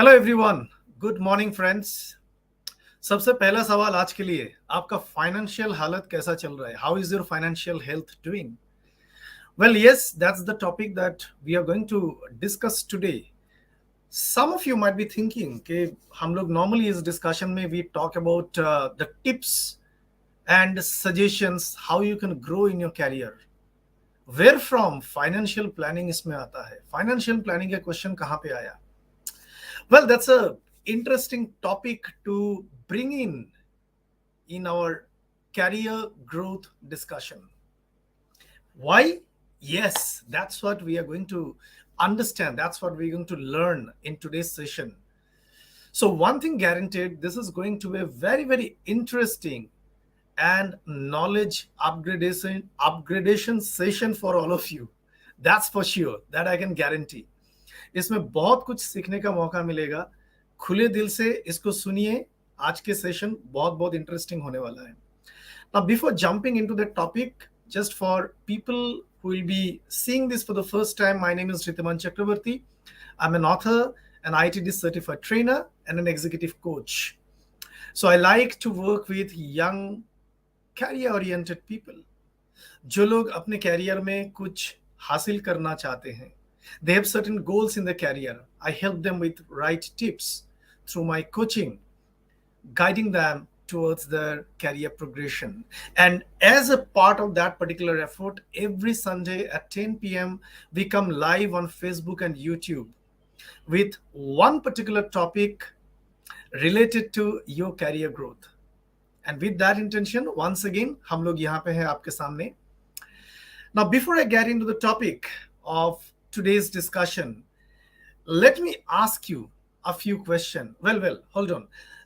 Hello everyone, good morning friends. सबसे पहला सवाल आज के लिए, आपका फाइनेंशियल हालत कैसा चल रहा है? How is your financial health doing? Well yes, that's the topic that we are going to discuss today. Some of you might be thinking कि हम लोग नॉर्मली इस डिस्कशन में we talk about the tips and suggestions how you can grow in your career. Where from financial planning इसमें आता है? Financial planning का question कहाँ पे आया? Well, that's a interesting topic to bring in our career growth discussion. Why? Yes, that's what we are going to understand. That's what we're going to learn in today's session. So one thing guaranteed, this is going to be a very, very interesting and knowledge upgradation session for all of you. That's for sure. That I can guarantee. इसमें बहुत कुछ सीखने का मौका मिलेगा। खुले दिल से इसको सुनिए। आज के सेशन बहुत बहुत इंटरेस्टिंग होने वाला है। Now, before jumping into the topic, just for people who will be seeing this for the first time, my name is 𝗤𝗵𝗀𝗀𝗃. I'm an author, an ITD certified trainer, and an executive coach. So I like to work with young, career-oriented people. जो लोग अपने career में कुछ हासिल करना चाहते हैं, they have certain goals in their career. I help them with right tips through my coaching, guiding them towards their career progression. And as a part of that particular effort, every Sunday at 10 p.m., we come live on Facebook and YouTube with one particular topic related to your career growth. And with that intention, once again, हम लोग यहाँ पे हैं आपके सामने. Now, before I get into the topic of today's discussion, let me ask you a few questions. Well, hold on.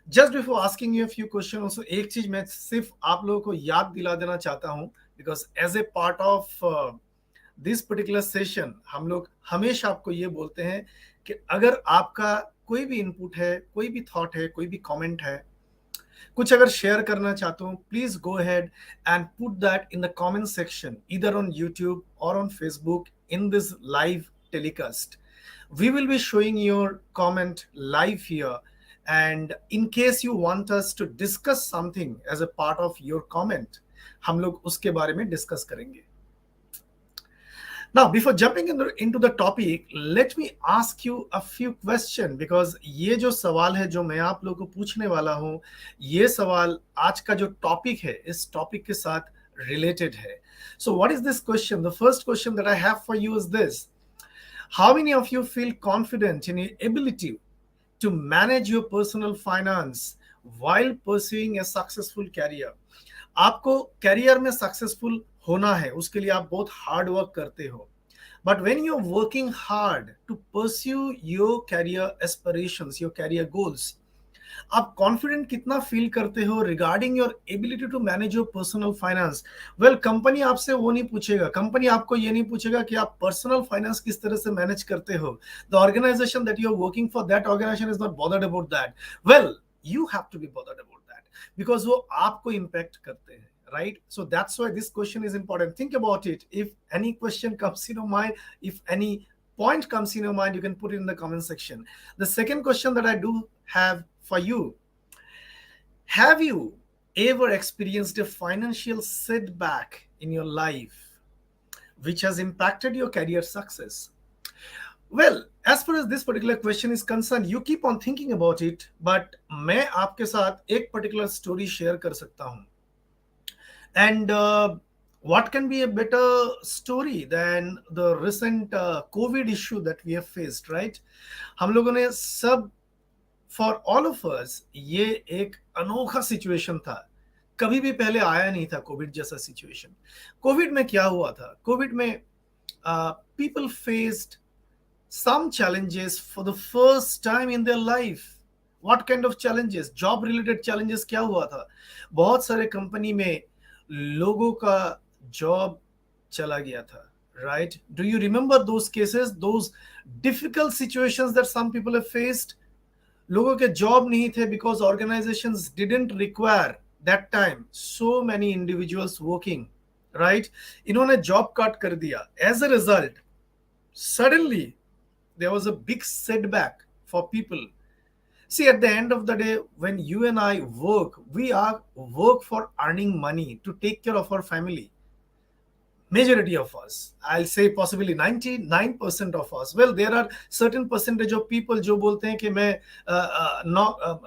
Just before asking you a few questions, also एक चीज मैं सिर्फ आप लोगों को याद दिला देना चाहता हूँ, because as a part of this particular session, हम लोग हमेशा आपको ये बोलते हैं कि अगर आपका कोई भी इनपुट है, कोई भी थॉट है, कोई भी कमेंट है, कुछ अगर शेयर करना चाहते हो, please go ahead and put that in the comment section, either on YouTube और on Facebook in this live telecast. We will be showing your comment live here, and in case you want us to discuss something as a part of your comment, हम लोग उसके बारे में discuss करेंगे. Now, before jumping into the topic, let me ask you a few questions, because ये जो सवाल है जो मैं आप लोगों को पूछने वाला हूँ, ये सवाल आज का जो टॉपिक है, इस टॉपिक के साथ related है. So what is this question? The first question that I have for you is this: how many of you feel confident in your ability to manage your personal finance while pursuing a successful career? आपको career में successful होना है, उसके लिए आप बहुत hard work करते हो. But when you're working hard to pursue your career aspirations, your career goals, आप कॉन्फिडेंट कितना फील करते हो regarding your ability to manage your personal finance? Well, company आपसे वो नहीं पूछेगा. कंपनी आपको ये नहीं पूछेगा कि आप पर्सनल फाइनेंस किस तरह से मैनेज करते हो. The organization that you are working for, that organization is not bothered about that. Well, you have to be bothered about that, because वो आपको इम्पैक्ट करते हैं, right? So that's why this question is important. Think about it. If any question comes in your mind, if any point comes in your mind, you can put it in the comment section. The second question that I do have for you: have you ever experienced a financial setback in your life which has impacted your career success? Well, as far as this particular question is concerned, you keep on thinking about it, but मैं आपके साथ एक particular story share कर सकता हूँ. And what can be a better story than the recent COVID issue that we have faced, right? हम लोगों ने सब, for all of us, ये एक अनोखा सिचुएशन था. कभी भी पहले आया नहीं था कोविड जैसा सिचुएशन. कोविड में क्या हुआ था? कोविड में people faced some challenges for the first time in their life. What kind of challenges? Job related challenges. क्या हुआ था? बहुत सारे कंपनी में लोगों का जॉब चला गया था, right? Do you remember those cases, those difficult situations that some people have faced? लोगों के जॉब नहीं थे because organizations didn't require that time so many individuals working, right? इन्होंने जॉब कट कर दिया. As a result, suddenly there was a big setback for people See, at the end of the day, when you and I work, we are work for earning money to take care of our family. Majority of us, I'll say possibly 99% of us. Well, there are certain percentage of people जो बोलते हैं कि मैं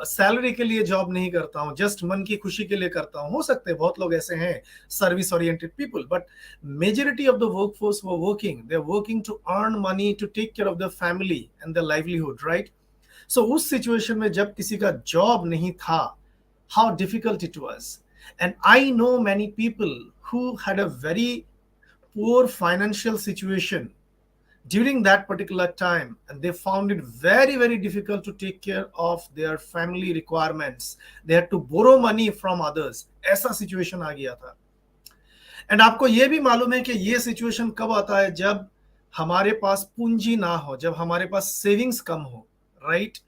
salary के लिए job नहीं करता हूँ, जस्ट मन की खुशी के लिए करता हूँ. हो सकते हैं, बहुत लोग ऐसे हैं, service oriented people, but majority of the workforce were working, they are working to earn money to take care of the family and the livelihood, right? So उस सिचुएशन में जब किसी का जॉब नहीं था, how difficult it was. And I know many people who had a very poor financial situation during that particular time, and they found it very, very difficult to take care of their family requirements. They had to borrow money from others. ऐसा situation आ गया था. And आपको ये भी मालूम है कि ये situation कब आता है? जब हमारे पास पूंजी ना हो, जब हमारे पास सेविंग्स कम हो, राइट?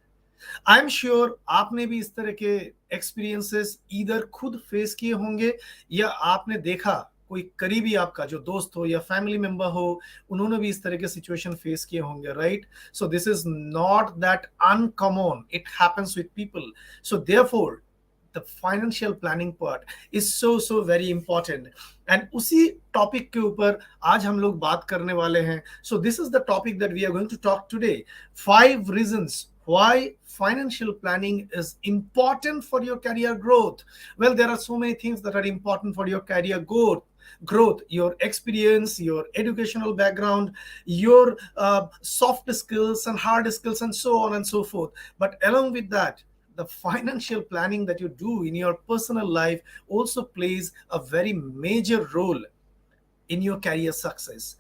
आई एम श्योर आपने भी इस तरह के एक्सपीरियंसेस इधर खुद फेस किए होंगे, या आपने देखा कोई करीबी आपका जो दोस्त हो या फैमिली मेंबर हो, उन्होंने भी इस तरह के सिचुएशन फेस किए होंगे, right? So this is not that uncommon, it happens with people. So therefore the financial planning part is so very important. And उसी टॉपिक के ऊपर आज हम लोग बात करने वाले हैं. So this is the topic that we are going to talk today. 5 reasons why financial planning is important for your career growth. Well, there are so many things that are important for your career growth, your experience, your educational background, your soft skills and hard skills, and so on and so forth. But along with that, the financial planning that you do in your personal life also plays a very major role in your career success.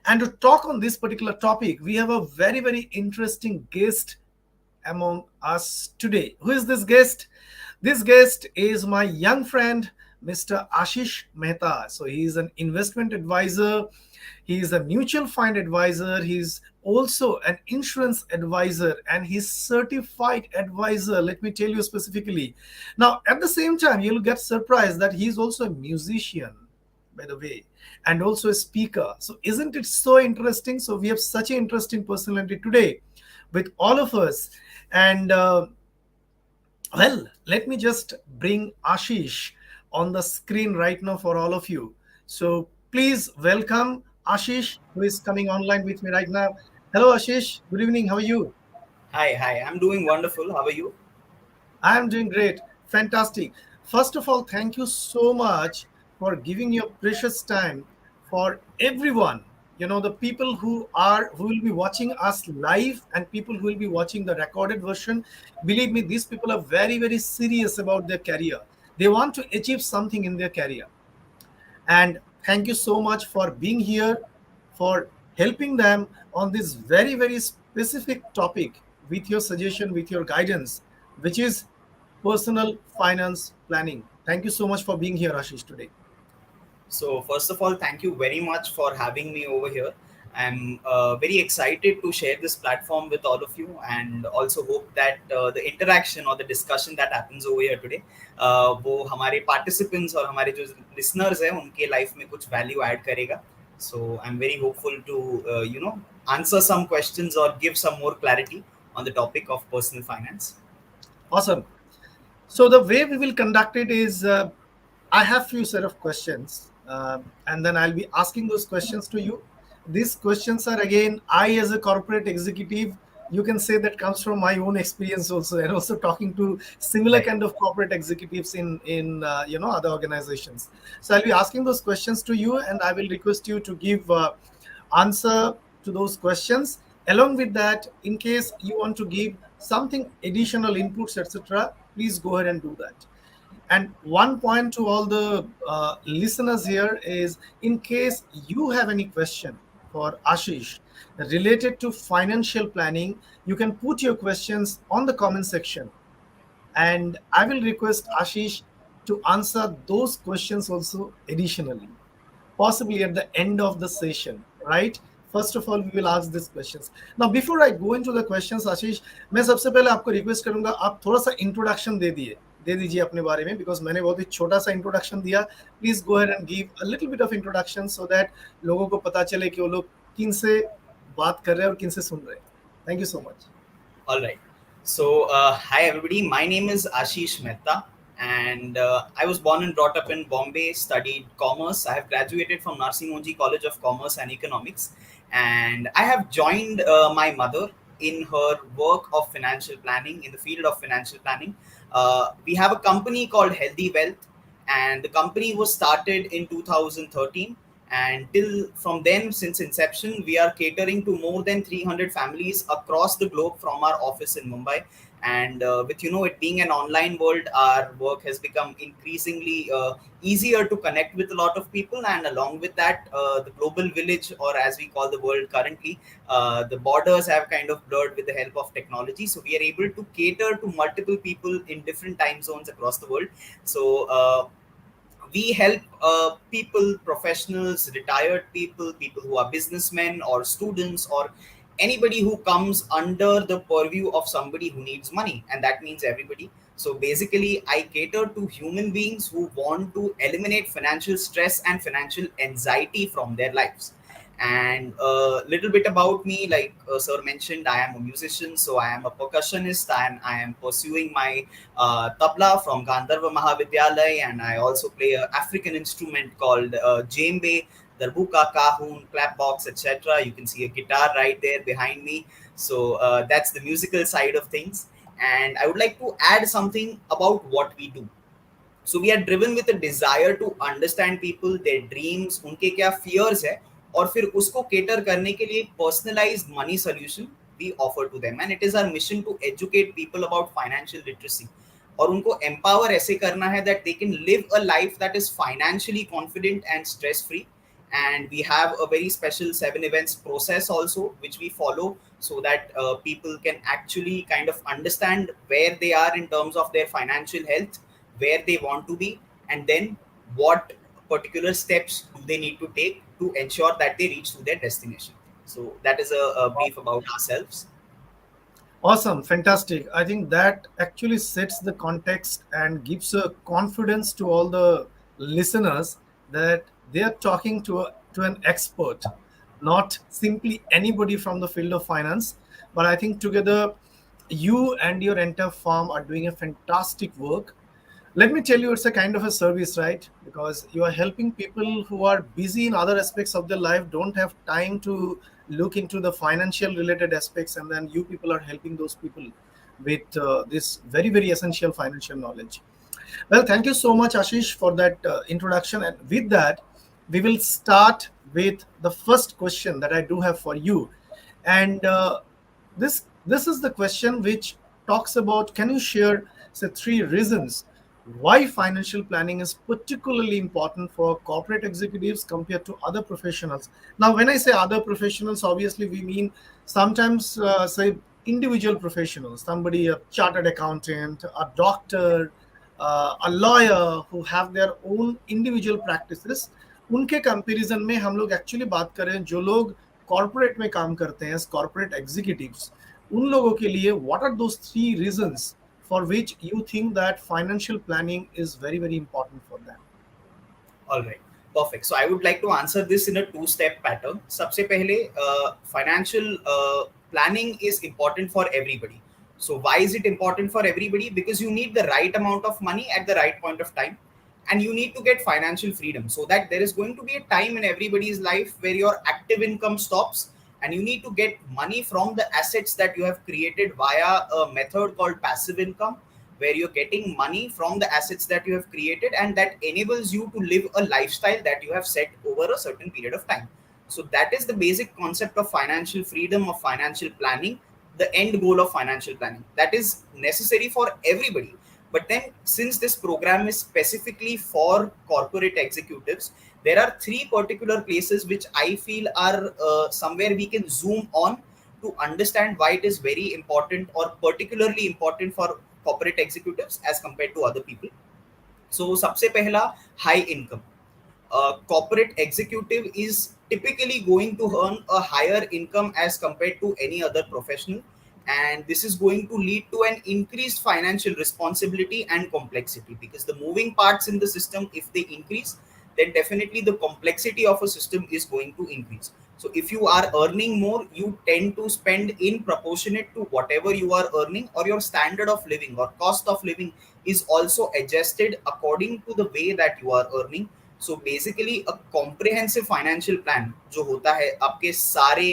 And to talk on this particular topic, we have a very, very interesting guest among us today. Who is this guest? This guest is my young friend, Mr. Ashish Mehta. So he is an investment advisor. He is a mutual fund advisor. He's also an insurance advisor, and he's certified advisor. Let me tell you specifically. Now, at the same time, you'll get surprised that he's also a musician, by the way, and also a speaker. So isn't it so interesting? So we have such an interesting personality today with all of us. And well, let me just bring Ashish on the screen right now for all of you. So please welcome Ashish, who is coming online with me right now. Hello, Ashish. Good evening. How are you? Hi. I'm doing wonderful. How are you? I am doing great. Fantastic. First of all, thank you so much for giving your precious time for everyone. You know, the people who will be watching us live and people who will be watching the recorded version. Believe me, these people are very, very serious about their career. They want to achieve something in their career. And thank you so much for being here, for helping them on this very, very specific topic with your suggestion, with your guidance, which is personal finance planning. Thank you so much for being here, Ashish, today. So first of all, thank you very much for having me over here. I'm very excited to share this platform with all of you, and also hope that the interaction or the discussion that happens over here today, वो हमारे participants और हमारे जो listeners हैं उनके life में कुछ value add करेगा. So I'm very hopeful to answer some questions or give some more clarity on the topic of personal finance. Awesome. So the way we will conduct it is, I have few set of questions, and then I'll be asking those questions to you. These questions are, again, I as a corporate executive, you can say that comes from my own experience also, and also talking to similar kind of corporate executives in other organizations. So I'll be asking those questions to you, and I will request you to give answer to those questions. Along with that, in case you want to give something additional inputs, etc., please go ahead and do that. And one point to all the listeners here is, in case you have any question for Ashish related to financial planning, you can put your questions on the comment section, and I will request Ashish to answer those questions also additionally, possibly at the end of the session, right? First of all, we will ask these questions. Now, before I go into the questions, Ashish, मैं सबसे पहले आपको request करूंगा, आप थोड़ा सा introduction दे दीजिए अपने बारे में, बिकॉज मैंने बहुत ही छोटा सा इंट्रोडक्शन दिया. Please go ahead and give a little bit of introduction so that लोगों को पता चले कि वो लोग किन से बात कर रहे हैं और किन से सुन रहे हैं. Thank you so much. All right. Hi everybody. My name is Ashish Mehta, and I was born and brought up in Bombay. Studied commerce. I have graduated from 𝗲𝗵𝗻𝗻 College of Commerce and Economics, and I have joined my mother in her work of financial planning in the field of financial planning. We have a company called 𝗿𝗵𝗱, and the company was started in 2013. And till from then, since inception, we are catering to more than 300 families across the globe from our office in Mumbai. And with it being an online world, our work has become increasingly easier to connect with a lot of people. And along with that, the global village, or as we call the world currently, the borders have kind of blurred with the help of technology. So we are able to cater to multiple people in different time zones across the world. So we help people, professionals, retired people, people who are businessmen or students, or anybody who comes under the purview of somebody who needs money, and that means everybody. So basically, I cater to human beings who want to eliminate financial stress and financial anxiety from their lives. And a little bit about me, like sir mentioned, I am a musician, so I am a percussionist, and I am pursuing my tabla from 𝗙𝗲𝗻𝗆, and I also play an African instrument called 𝗳𝗶𝗻𝗆, 𝗙𝗵𝗀, cajon, clapbox, etc. You can see a guitar right there behind me. So that's the musical side of things. And I would like to add something about what we do. So we are driven with a desire to understand people, their dreams, उनके क्या fears है, और फिर उसको cater करने के लिए personalized money solution we offer to them. And it is our mission to educate people about financial literacy. और उनको empower ऐसे करना है that they can live a life that is financially confident and stress free. And we have a very special 7 events process also, which we follow, so that people can actually kind of understand where they are in terms of their financial health, where they want to be, and then what particular steps do they need to take to ensure that they reach to their destination. So that is a brief about ourselves. Awesome, fantastic. I think that actually sets the context and gives a confidence to all the listeners that they are talking to an expert, not simply anybody from the field of finance. But I think together, you and your entire firm are doing a fantastic work. Let me tell you, it's a kind of a service, right? Because you are helping people who are busy in other aspects of their life, don't have time to look into the financial related aspects, and then you people are helping those people with this very, very essential financial knowledge. Well, thank you so much, Ashish, for that introduction. And with that, we will start with the first question that I do have for you. And this is the question which talks about, can you share, say, 3 reasons why financial planning is particularly important for corporate executives compared to other professionals? Now, when I say other professionals, obviously we mean sometimes, say, individual professionals, somebody, a chartered accountant, a doctor, a lawyer who have their own individual practices. उनके comparison में हम लोग actually बात करें जो लोग corporate में काम करते हैं, कॉर्पोरेट एग्जीक्यूटिव्स, उन लोगों के लिए what are those 3 reasons for which you think that financial planning is very, very important for them? All right, perfect. So I would like to answer this in a 2-step pattern. सबसे पहले financial planning is important for everybody. So why is it important for everybody? Because you need the right amount of money at the right point of time, and you need to get financial freedom, so that there is going to be a time in everybody's life where your active income stops, and you need to get money from the assets that you have created via a method called passive income, where you're getting money from the assets that you have created, and that enables you to live a lifestyle that you have set over a certain period of time. So that is the basic concept of financial freedom, of financial planning, the end goal of financial planning. That is necessary for everybody. But then, since this program is specifically for corporate executives, there are 3 particular places which I feel are somewhere we can zoom on to understand why it is very important, or particularly important for corporate executives as compared to other people. So, सबसे पहला, high income. A corporate executive is typically going to earn a higher income as compared to any other professional, and this is going to lead to an increased financial responsibility and complexity, because the moving parts in the system, if they increase, then definitely the complexity of a system is going to increase. So if you are earning more, you tend to spend in proportionate to whatever you are earning, or your standard of living or cost of living is also adjusted according to the way that you are earning. So basically a comprehensive financial plan जो होता है आपके सारे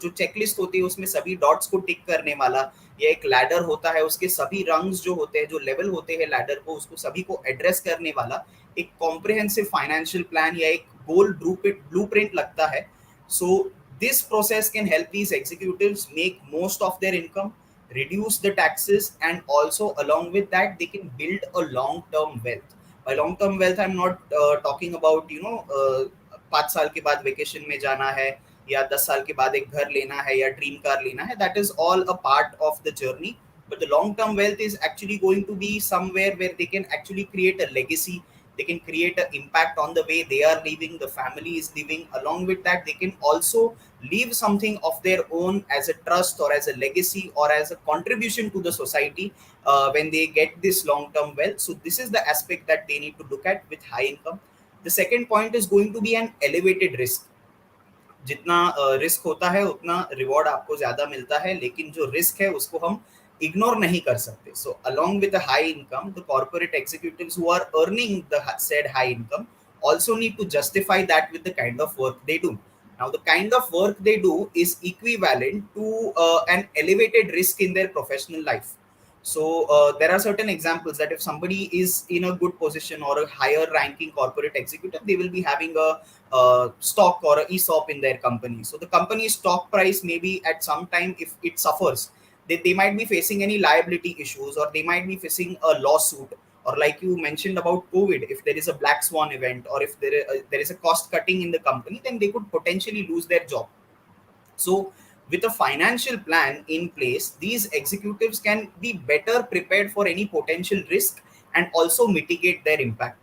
जो checklist होती है उसमें सभी डॉट्स को टिक करने वाला, या एक लैडर होता है उसके सभी रंग्स जो होते हैं, जो लेवल होते हैं लैडर को, उसको सभी को एड्रेस करने वाला एक कॉम्प्रिहेंसिव फाइनेंशियल प्लान या एक गोल ब्लूप्रिंट लगता है. So this process can help these executives make most of their income, reduce the taxes, and also along with that they can build a long term wealth. By long term wealth I'm not talking about 5 साल के बाद vacation में जाना है या 10 साल के बाद एक घर लेना है या ड्रीम कार लेना है. That is all a part of the journey, but the long term wealth is actually going to be somewhere where they can actually create a legacy. They can create an impact on the way they are living, the family is living. Along with that, they can also leave something of their own as a trust or as a legacy or as a contribution to the society when they get this long-term wealth. So this is the aspect that they need to look at with high income. The second point is going to be an elevated risk. जितना risk होता है उतना reward आपको ज्यादा मिलता है, लेकिन जो रिस्क है उसको हम इग्नोर नहीं कर सकते. So along with the high income, the corporate executives who are earning the said high income also need to justify that with the kind of work they do. Now the kind of work they do is equivalent to an elevated risk in their professional life. So there are certain examples that if somebody is in a good position or a higher ranking corporate executive, they will be having a stock or a ESOP in their company. So the company's stock price maybe at some time, if it suffers, they might be facing any liability issues, or they might be facing a lawsuit, or like you mentioned about COVID, if there is a black swan event, or if there is a cost cutting in the company, then they could potentially lose their job. So with a financial plan in place, these executives can be better prepared for any potential risk and also mitigate their impact.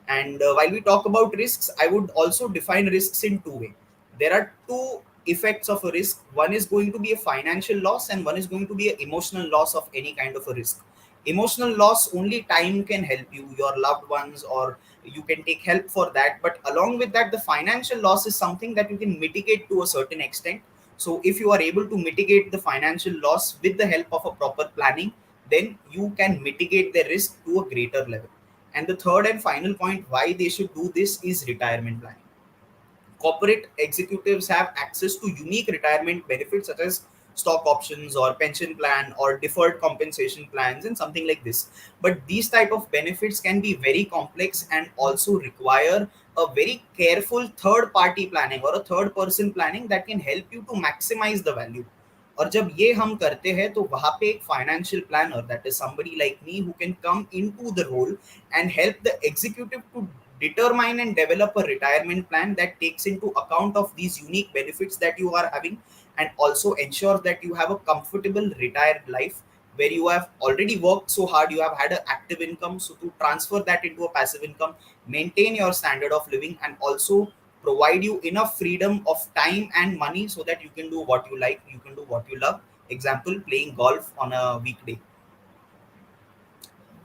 And while we talk about risks, I would also define risks in two ways. There are two effects of a risk. One is going to be a financial loss, and one is going to be an emotional loss of any kind of a risk. Emotional loss, only time can help you, your loved ones, or you can take help for that. But along with that, the financial loss is something that you can mitigate to a certain extent. So if you are able to mitigate the financial loss with the help of a proper planning, then you can mitigate the risk to a greater level. And the third and final point why they should do this is retirement planning. Corporate executives have access to unique retirement benefits such as stock options or pension plan or deferred compensation plans and something like this. But these type of benefits can be very complex and also require a very careful third party planning or a third person planning that can help you to maximize the value. और जब ये हम करते हैं तो वहाँ पे एक financial planner, that is somebody like me, who can come into the role and help the executive to determine and develop a retirement plan that takes into account of these unique benefits that you are having, and also ensures that you have a comfortable retired life where you have already worked so hard, you have had an active income. So to transfer that into a passive income, maintain your standard of living, and also provide you enough freedom of time and money so that you can do what you like, you can do what you love. Example, playing golf on a weekday.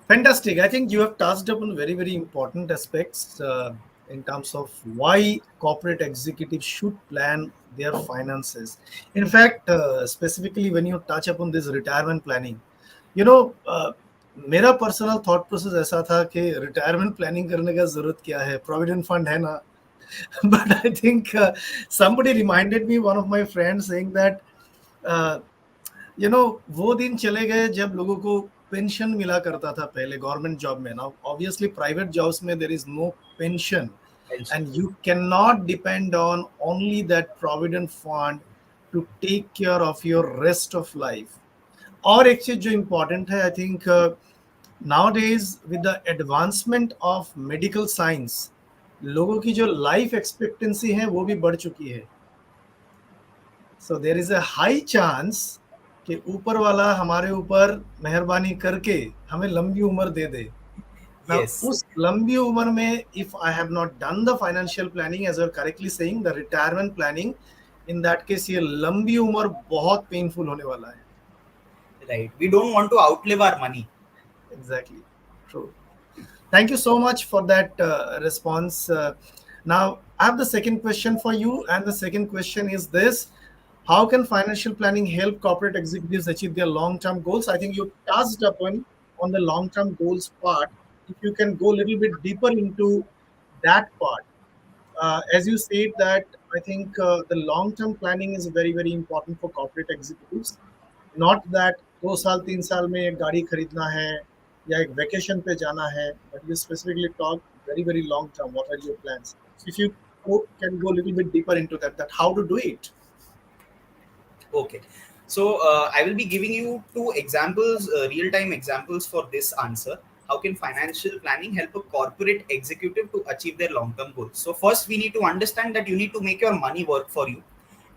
Fantastic. I think you have touched upon very, very important aspects in terms of why corporate executives should plan their finances. In fact, specifically when you touch upon this retirement planning, मेरा personal thought process ऐसा था कि retirement planning करने का जरूरत क्या है, provident fund है ना. But I think somebody reminded me, one of my friends, saying that वो दिन चले गए जब लोगों को पेंशन मिला करता था पहले गवर्नमेंट जॉब में. नाउ ऑब्वियसली प्राइवेट जॉब्स में there is no pension, and you cannot depend on only that provident fund to take care of your rest of life. और एक चीज जो इम्पोर्टेंट है, I think nowadays with the advancement of medical science, लोगों की जो life expectancy है वो भी बढ़ चुकी है. So there is a high chance कि ऊपर वाला हमारे ऊपर मेहरबानी करके हमें लंबी उम्र दे दे. Now, yes. उस लंबी उम्र में if I have not done the financial planning, as you're correctly saying, the retirement planning, in that case ये लंबी उम्र बहुत painful होने वाला है. Right. We don't want to outlive our money. Exactly. True. Thank you so much for that response. Now, I have the second question for you, and the second question is this: how can financial planning help corporate executives achieve their long-term goals? I think you touched upon on the long-term goals part. If you can go a little bit deeper into that part, as you said that I think the long-term planning is very very important for corporate executives. Not that 2 साल 3 साल में एक गाड़ी खरीदना है या एक vacation पे जाना है, but you specifically talk very very long term. What are your plans? So if you can go a little bit deeper into that how to do it. Okay. So I will be giving you two examples, real-time examples for this answer. How can financial planning help a corporate executive to achieve their long-term goals? So first, we need to understand that you need to make your money work for you.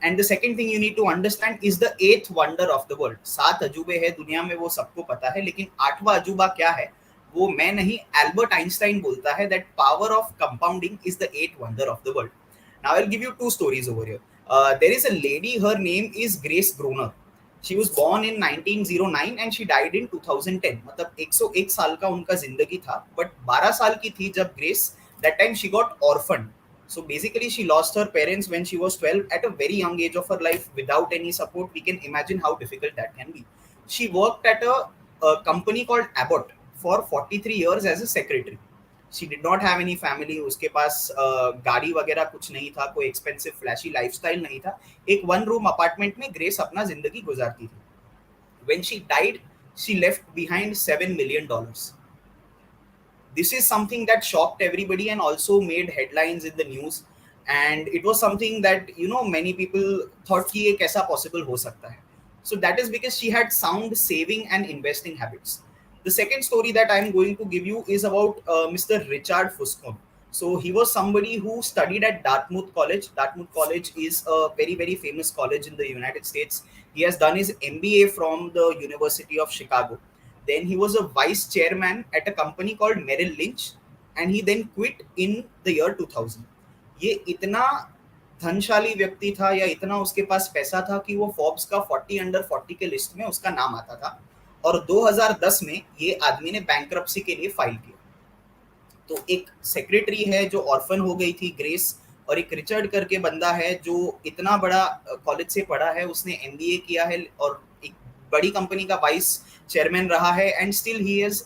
And the second thing you need to understand is the eighth wonder of the world. 7 अजूबे है दुनिया में, वो सबको पता है, लेकिन 8वां अजूबा क्या है वो मैं नहीं, एल्बर्ट आइंस्टाइन बोलता है that power of compounding is the eighth wonder of the world. Now I'll give you two stories over here. There is a lady, her name is Grace Groner. She was born in 1909 and she died in 2010. मतलब 101 साल का उनका जिंदगी था, but 12 साल की थी जब Grace, that time she got orphaned. So basically she lost her parents when she was 12 at a very young age of her life without any support. We can imagine how difficult that can be. She worked at a company called Abbott for 43 years as a secretary. She did not have any family. उसके पास गाड़ी वगैरह कुछ नहीं था, कोई expensive flashy lifestyle नहीं था. एक 1 रूम अपार्टमेंट में ग्रेस अपना जिंदगी गुजारती थी. When she died, she left behind $7 million. This is something that shocked everybody and also made headlines in the news. And it was something that many people thought कि ये कैसा possible हो सकता है. So that is because she had sound saving and investing habits. The second story that I am going to give you is about Mr. Richard Fuscon. So he was somebody who studied at Dartmouth College. Dartmouth College is a very, very famous college in the United States. He has done his MBA from the University of Chicago. Then he was a vice chairman at a company called Merrill Lynch, and he then quit in the year 2000. ये इतना धनशाली व्यक्ति था या इतना उसके पास पैसा था कि वो फोर्ब्स का 40 अंडर 40 के लिस्ट में उसका नाम आता था. और 2010 में ये आदमी ने बैंक्रप्सी के लिए फाइल किया. तो एक सेक्रेटरी है जो ऑर्फन हो गई थी, ग्रेस, और एक रिचर्ड करके बंदा है जो इतना बड़ा कॉलेज से पढ़ा है, उसने एमबीए किया है और एक बड़ी कंपनी का वाइस चेयरमैन रहा है, and still he has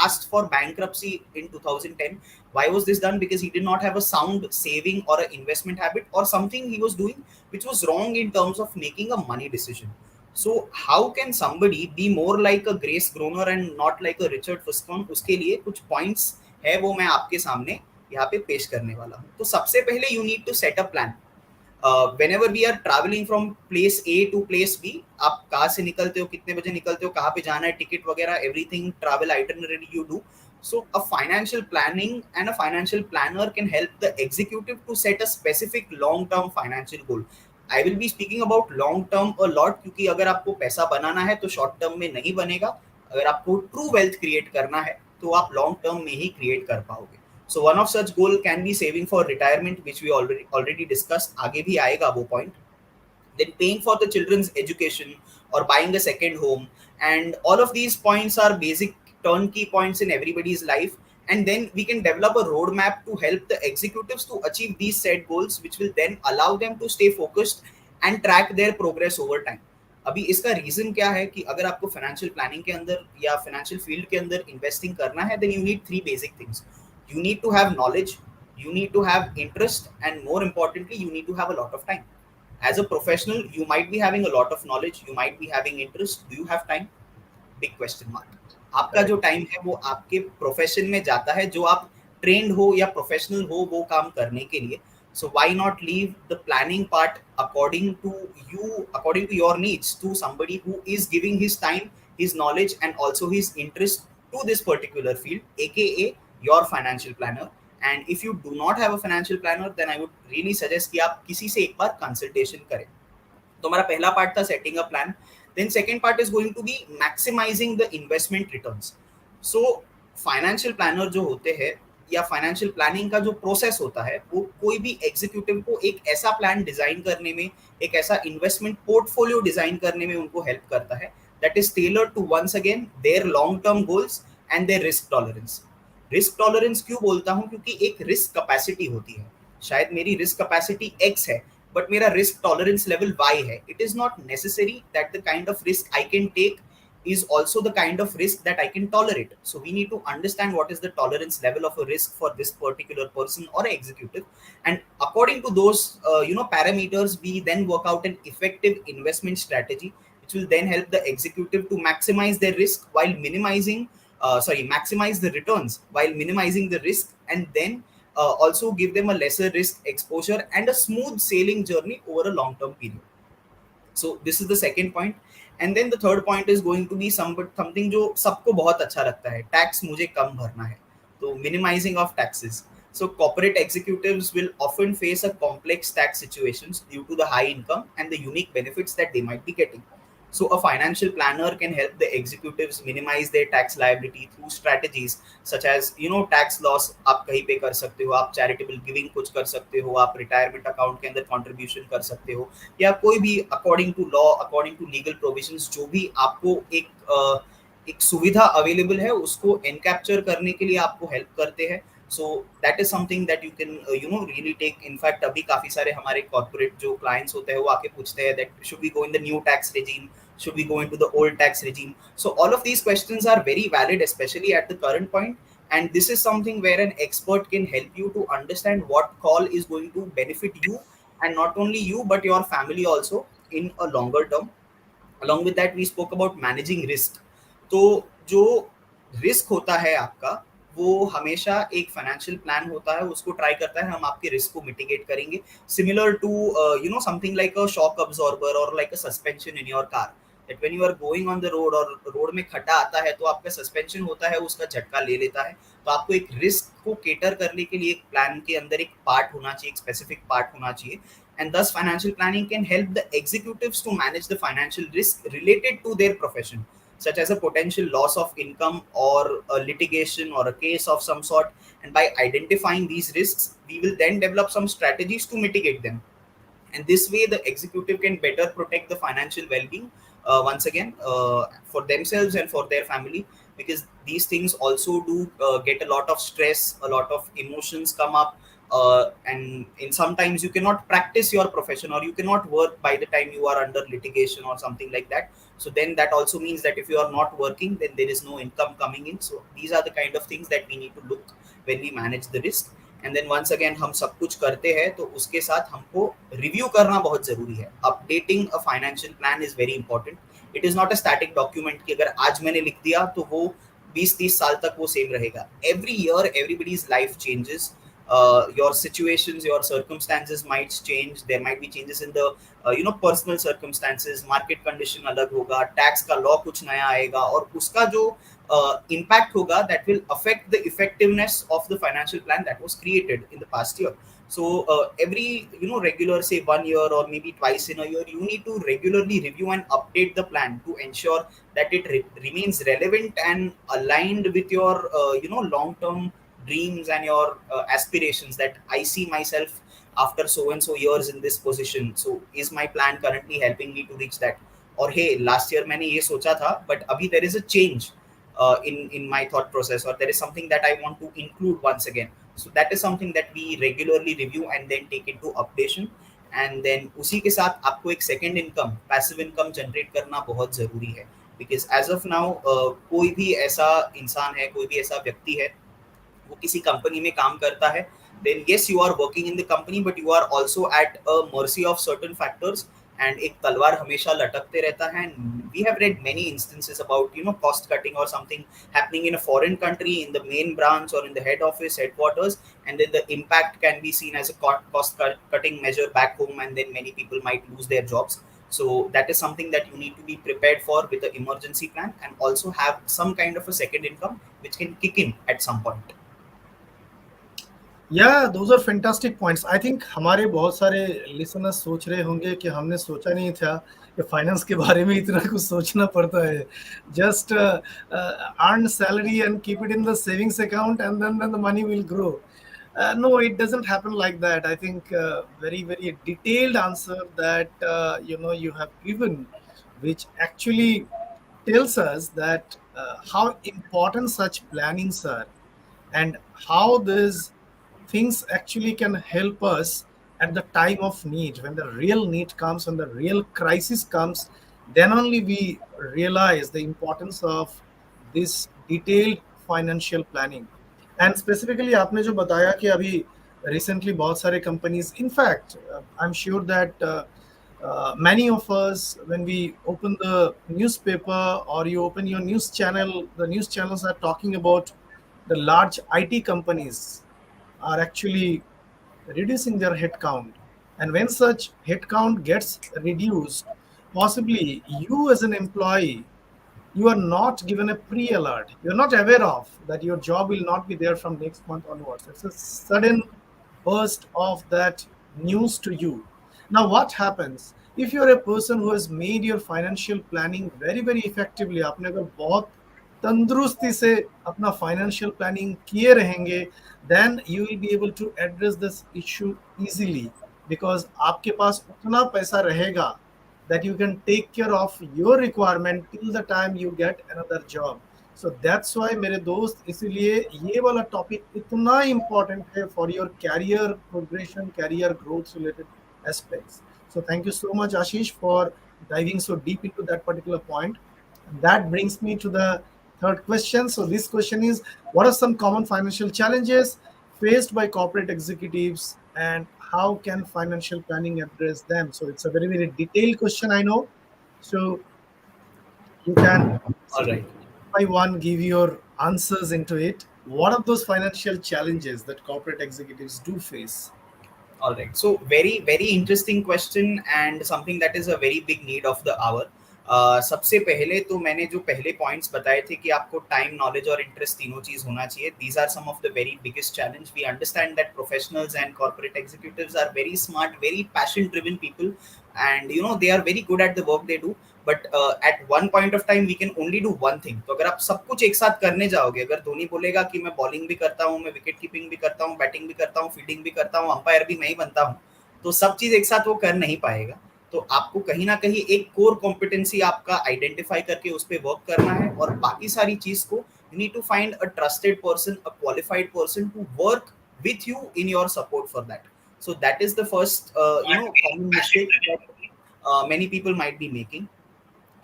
asked for bankruptcy in 2010. Why was this done? Because he did not have a sound saving or an investment habit, or something he was doing which was wrong in terms of making a money decision. So how can somebody be more like a Grace Groner and not like a Richard Fuscon? उसके लिए कुछ points है वो मैं आपके सामने यहाँ पे पेश करने वाला हूँ. तो सबसे पहले you need to set a plan. Whenever we are traveling from place A to place B, आप कहाँ से निकलते हो, कितने बजे निकलते हो, कहाँ पे जाना है, टिकट वगैरह, everything travel itinerary you do. So a financial planning and a financial planner can help the executive to set a specific long-term financial goal. I will be speaking about long-term a lot क्योंकि अगर आपको पैसा बनाना है तो short term में नहीं बनेगा. अगर आपको true wealth create करना है तो आप long term में ही create कर पाओगे. So one of such goal can be saving for retirement, which we already discussed. आगे भी आएगा वो point. Then paying for the children's education or buying a second home, and all of these points are basic turnkey points in everybody's life. And then we can develop a roadmap to help the executives to achieve these set goals, which will then allow them to stay focused and track their progress over time. अभी इसका reason क्या है कि अगर आपको financial planning के अंदर या फाइनेंशियल फील्ड के अंदर इन्वेस्टिंग करना है, then you need 3 basic things. You need to have knowledge, you need to have interest, and more importantly, you need to have a lot of time. As a professional, you might be having a lot of knowledge, you might be having interest. Do you have time? Big question mark. आपका जो time है वो आपके profession में जाता है, जो आप ट्रेंड हो या प्रोफेशनल हो वो काम करने के लिए. So why not leave the planning part according to you, according to your needs, to somebody who is giving his time, his knowledge, and also his interest to this particular field, aka your financial planner. And if you do not have a financial planner, then I would really suggest कि आप किसी से एक बार consultation करें. तो हमारा पहला part था setting a plan. Then second part is going to be maximizing the investment returns. So financial planner जो होते हैं या फाइनेंशियल प्लानिंग का जो प्रोसेस होता है वो कोई भी एग्जीक्यूटिव को एक ऐसा प्लान डिजाइन करने में, एक ऐसा इन्वेस्टमेंट पोर्टफोलियो डिजाइन करने में उनको हेल्प करता है that is tailored to once again their long term goals and their risk tolerance. Risk tolerance क्यों बोलता हूँ? क्योंकि एक रिस्क कैपेसिटी होती है. शायद मेरी रिस्क कैपेसिटी X है बट मेरा रिस्क टॉलरेंस लेवल Y है. It is not necessary that the kind of risk I can take is also the kind of risk that I can tolerate. So we need to understand what is the tolerance level of a risk for this particular person or executive, and according to those parameters, we then work out an effective investment strategy, which will then help the executive to maximize their risk while maximize the returns while minimizing the risk, and then also give them a lesser risk exposure and a smooth sailing journey over a long term period. So this is the second point. And then the third point is going to be something जो सबको बहुत अच्छा लगता है, tax मुझे कम भरना है, तो minimizing of taxes. So corporate executives will often face a complex tax situations due to the high income and the unique benefits that they might be getting. So a financial planner can help the executives minimize their tax liability through strategies such as tax loss आप कहीं पे कर सकते हो, आप charitable giving कुछ कर सकते हो, आप retirement account के अंदर contribution कर सकते हो, या कोई भी according to law, according to legal provisions जो भी आपको एक सुविधा अवेलेबल है उसको एनकैप्चर करने के लिए आपको हेल्प करते हैं. So that is something that you can really take. In fact अभी काफी सारे हमारे कॉर्पोरेट जो क्लाइंट्स होते हैं वो आके पूछते हैं that should we go in the new tax regime, should we go into the old tax regime. So all of these questions are very valid, especially at the current point, and this is something where an expert can help you to understand what call is going to benefit you, and not only you but your family also in a longer term. Along with that, we spoke about managing risk. तो जो risk होता है आपका वो हमेशा एक financial plan होता है, उसको ट्राई करता है हम आपके रिस्क को मिटिगेट करेंगे, similar to something like a shock absorber और like a suspension in your car. That when you are going on the road और रोड में खड्डा आता है तो आपका सस्पेंशन होता है उसका झटका ले लेता है. तो आपको एक रिस्क को केटर करने के लिए एक प्लान के अंदर एक पार्ट होना चाहिए, एक स्पेसिफिक पार्ट होना चाहिए. And thus financial planning can help the executives to manage the financial risk related to their profession, such as a potential loss of income or a litigation or a case of some sort. And by identifying these risks, we will then develop some strategies to mitigate them. And this way the executive can better protect the financial well-being, once again, for themselves and for their family, because these things also do get a lot of stress, a lot of emotions come up, and in sometimes you cannot practice your profession or you cannot work by the time you are under litigation or something like that. So then that also means that if you are not working, then there is no income coming in. So these are the kind of things that we need to look when we manage the risk. And then once again हम सब कुछ करते हैं तो उसके साथ हमको review करना बहुत जरूरी है. Updating a financial plan is very important. It is not a static document कि अगर आज मैंने लिख दिया तो वो 20-30 साल तक वो सेम रहेगा. Every year everybody's life changes. Your situations, your circumstances might change. There might be changes in the personal circumstances. Market condition अलग होगा, tax का law कुछ नया आएगा और उसका जो impact होगा that will affect the effectiveness of the financial plan that was created in the past year. So every regular, say 1 year or maybe twice in a year, you need to regularly review and update the plan to ensure that it remains relevant and aligned with your long term dreams and your aspirations, that I see myself after so and so years in this position. So is my plan currently helping me to reach that? Or hey, last year मैंने ये सोचा था but अभी there is a change in my thought process, or there is something that I want to include once again. So that is something that we regularly review and then take into updation. And then उसी के साथ आपको एक second income, passive income generate करना बहुत ज़रूरी है. Because as of now कोई भी ऐसा इंसान है, कोई भी ऐसा व्यक्ति है वो किसी कंपनी में काम करता है, then yes you are working in the company but you are also at a mercy of certain factors, and एक तलवार हमेशा लटकते रहता है. And we have read many instances about cost cutting or something happening in a foreign country in the main branch or in the head office headquarters, and then the impact can be seen as a cost cutting measure back home, and then many people might lose their jobs. So that is something that you need to be prepared for with the emergency plan, and also have some kind of a second income which can kick in at some point. those are fantastic points. I think हमारे बहुत सारे listeners सोच रहे होंगे कि हमने सोचा नहीं था कि फाइनेंस के बारे में इतना कुछ सोचना पड़ता है. Just earn salary and keep it in the savings account and then the money will grow. No, it doesn't happen like that. I think very, very detailed answer that you have given, which actually tells us that how important such plannings are, and how this things actually can help us at the time of need. When the real need comes, when the real crisis comes, then only we realize the importance of this detailed financial planning. And specifically आपने जो बताया कि अभी recently बहुत सारे companies, in fact I am sure that many of us, when we open the newspaper or you open your news channel, the news channels are talking about the large IT companies are actually reducing their headcount. And when such headcount gets reduced, possibly you as an employee, you are not given a pre-alert. You're not aware of that your job will not be there from next month onwards. It's a sudden burst of that news to you. Now, what happens if you're a person who has made your financial planning very, very effectively? आपने अगर बहुत तंदुरुस्ती से अपना financial planning किए रहेंगे, then you will be able to address this issue easily, because आपके पास उतना पैसा रहेगा that you can take care of your requirement till the time you get another job. So that's why मेरे दोस्त, इसीलिए ये वाला topic इतना important है for your career progression, career growth related aspects. So thank you so much, Ashish, for diving so deep into that particular point. That brings me to the third question. So this question is, what are some common financial challenges faced by corporate executives, and how can financial planning address them? So it's a very, very detailed question, I know. So you can All right. by one give your answers into it. What are those financial challenges that corporate executives do face? All right. So very, very interesting question and something that is a very big need of the hour. सबसे पहले तो मैंने जो पहले points बताए थे कि आपको टाइम, नॉलेज और इंटरेस्ट तीनों चीज होना चाहिए. These are some of the very biggest challenge. We understand that professionals and corporate executives are very smart, very passion driven people, and you know they are very good at the work they do, but at one point of time we can only do one thing. तो अगर आप सब कुछ एक साथ करने जाओगे, अगर धोनी बोलेगा कि मैं बॉलिंग भी करता हूँ, मैं विकेट कीपिंग भी करता हूँ, बैटिंग भी करता हूँ, फील्डिंग भी करता हूँ, अंपायर भी मैं ही बनता हूँ, तो सब चीज एक साथ वो कर नहीं पाएगा. तो आपको कहीं ना कहीं एक कोर कॉम्पिटेंसी आपका आइडेंटिफाई करके उस पर वर्क करना है, और बाकी सारी चीज को you need to find a trusted person, a qualified person to work with you in your support for that. So that is the first common mistake that many people might be making.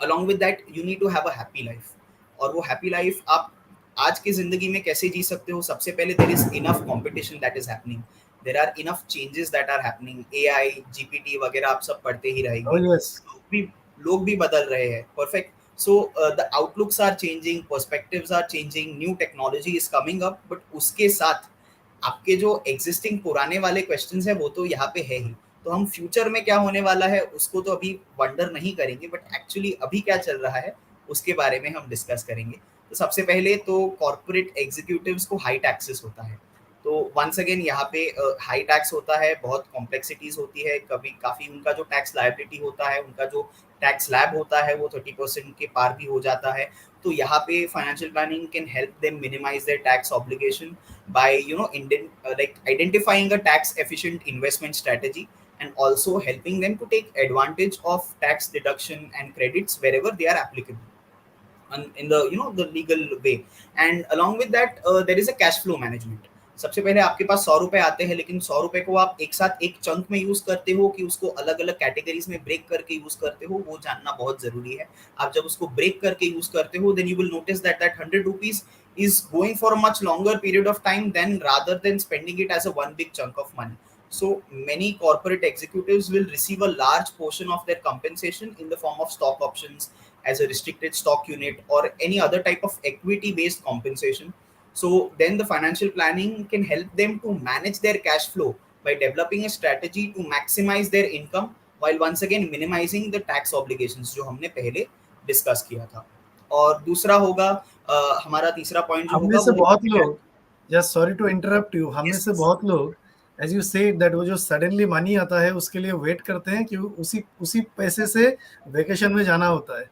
Along with that, you need to have a happy life. और वो happy life आप आज की जिंदगी में कैसे जी सकते हो? सबसे पहले there is enough competition that is happening. There are enough changes that are happening. AI, GPT वगैरह आप सब पढ़ते ही रहेंगे. Oh yes. लोग भी बदल रहे हैं. Perfect. So the outlooks are changing, perspectives are changing, new technology is coming up, but उसके साथ आपके जो एग्जिस्टिंग पुराने वाले क्वेश्चंस है वो तो यहाँ पे है ही. तो हम फ्यूचर में क्या होने वाला है उसको तो अभी वंडर नहीं करेंगे, बट एक्चुअली अभी क्या चल रहा है उसके बारे में हम डिस्कस करेंगे. तो सबसे पहले तो कॉर्पोरेट एग्जीक्यूटिव्स को हाई टैक्सेस होता है. तो वंस अगेन यहाँ पे हाई टैक्स होता है, बहुत कॉम्प्लेक्सिटीज होती है, कभी काफ़ी उनका जो टैक्स लायबिलिटी होता है, उनका जो टैक्स लैब होता है वो 30% के पार भी हो जाता है. तो यहाँ पे financial planning can help them minimise their tax obligation by like identifying a tax efficient investment strategy, and also helping them to take advantage of tax deduction and credits wherever they are applicable in the the legal way. And along with that there is a cash flow management. सबसे पहले आपके पास 100 रुपए आते हैं, लेकिन 100 रुपए को आप एक साथ एक चंक में यूज करते हो कि उसको अलग अलग कैटेगरीज में ब्रेक करके यूज करते हो, वो जानना बहुत जरूरी है. आप जब उसको ब्रेक करके यूज करते हो, then you will notice that 100 rupees is going for a much longer period of time than rather than spending it as a one big chunk of money. So many corporate executives will receive a large portion of their compensation in the form of stock options, as a restricted stock unit, or any other type of equity based compensation. So then the financial planning can help them to manage their cash flow by developing a strategy to maximize their income while once again minimizing the tax obligations जो हमने पहले discuss किया था. और दूसरा होगा हमारा तीसरा पॉइंट जो होगा, हमने से बहुत लोग, just sorry to interrupt you, हमने से बहुत लोग एज यू सेड दैट वो जो सडनली मनी आता है उसके लिए वेट करते हैं कि उसी पैसे से वेकेशन में जाना होता है.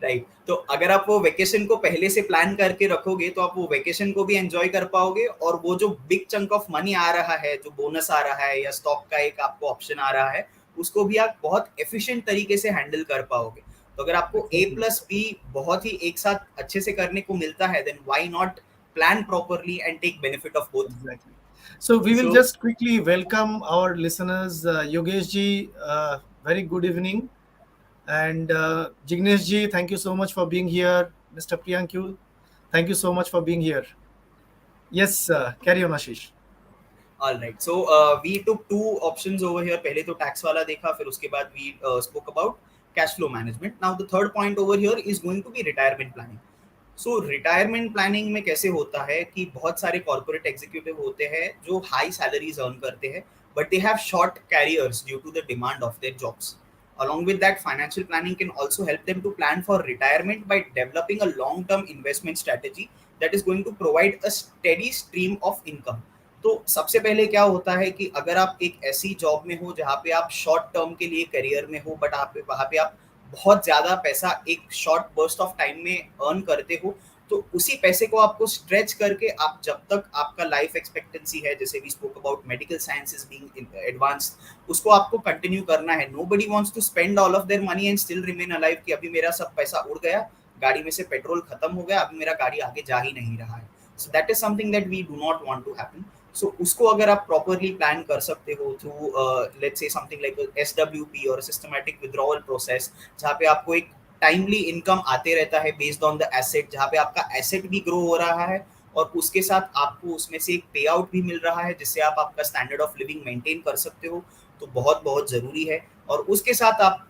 राइट. तो अगर आप वो वेकेशन को पहले से प्लान करके रखोगे तो आप वो वेकेशन को भी एंजॉय कर पाओगे, और वो जो बिग चंक ऑफ मनी आ रहा है, जो बोनस आ रहा है या स्टॉक का एक आपको ऑप्शन आ रहा है, उसको भी आप बहुत एफिशिएंट तरीके से हैंडल कर पाओगे. तो अगर आपको A+B बहुत ही एक साथ अच्छे से करने को मिलता है, then why not plan properly and take benefit of both. Exactly. So we will So just quickly welcome our listeners. Yogesh ji, very good evening. And Jignesh ji, thank you so much for being here. Mr. Priyanku, thank you so much for being here. Yes, carry on, Ashish. all right, so we took two options over here. पहले तो tax वाला देखा, फिर उसके बाद we spoke about cash flow management. Now the third point over here is going to be retirement planning. So retirement planning में कैसे होता है कि बहुत सारे कॉर्पोरेट एग्जीक्यूटिव होते हैं जो हाई सैलरीज अर्न करते हैं, but they have short careers due to the demand of their jobs. Along with that, financial planning can also help them to plan for retirement by developing a long-term investment strategy that is going to provide a steady stream of income. तो सबसे पहले क्या होता है कि अगर आप एक ऐसी जॉब में हो जहाँ पे आप शॉर्ट टर्म के लिए करियर में हो, बट आप वहाँ पे आप बहुत ज़्यादा पैसा एक शॉर्ट बर्स्ट ऑफ टाइम में अर्न करते हो, तो उसी पैसे को आपको स्ट्रेच करके आप जब तक आपका लाइफ एक्सपेक्टेंसी है, जैसे we spoke about medical sciences being advanced, उसको आपको कंटिन्यू करना है. Nobody wants to spend all of their money and still remain alive कि अभी मेरा सब पैसा उड़ गया, गाड़ी में से पेट्रोल खत्म हो गया, अभी मेरा गाड़ी आगे जा ही नहीं रहा है. So that is something that we do not want to happen. So उसको अगर आप प्रॉपरली प्लान कर सकते हो through let's say something like SWP और सिस्टमैटिक विड्रॉवल प्रोसेस, जहाँ पे आपको एक टाइमली इनकम आते रहता है बेस्ड ऑन द एसेट, जहाँ पे आपका एसेट भी ग्रो हो रहा है और उसके साथ आपको उसमें से एक पे आउट भी मिल रहा है जिससे आप आपका स्टैंडर्ड ऑफ लिविंग मेंटेन कर सकते हो, तो बहुत बहुत ज़रूरी है. और उसके साथ आप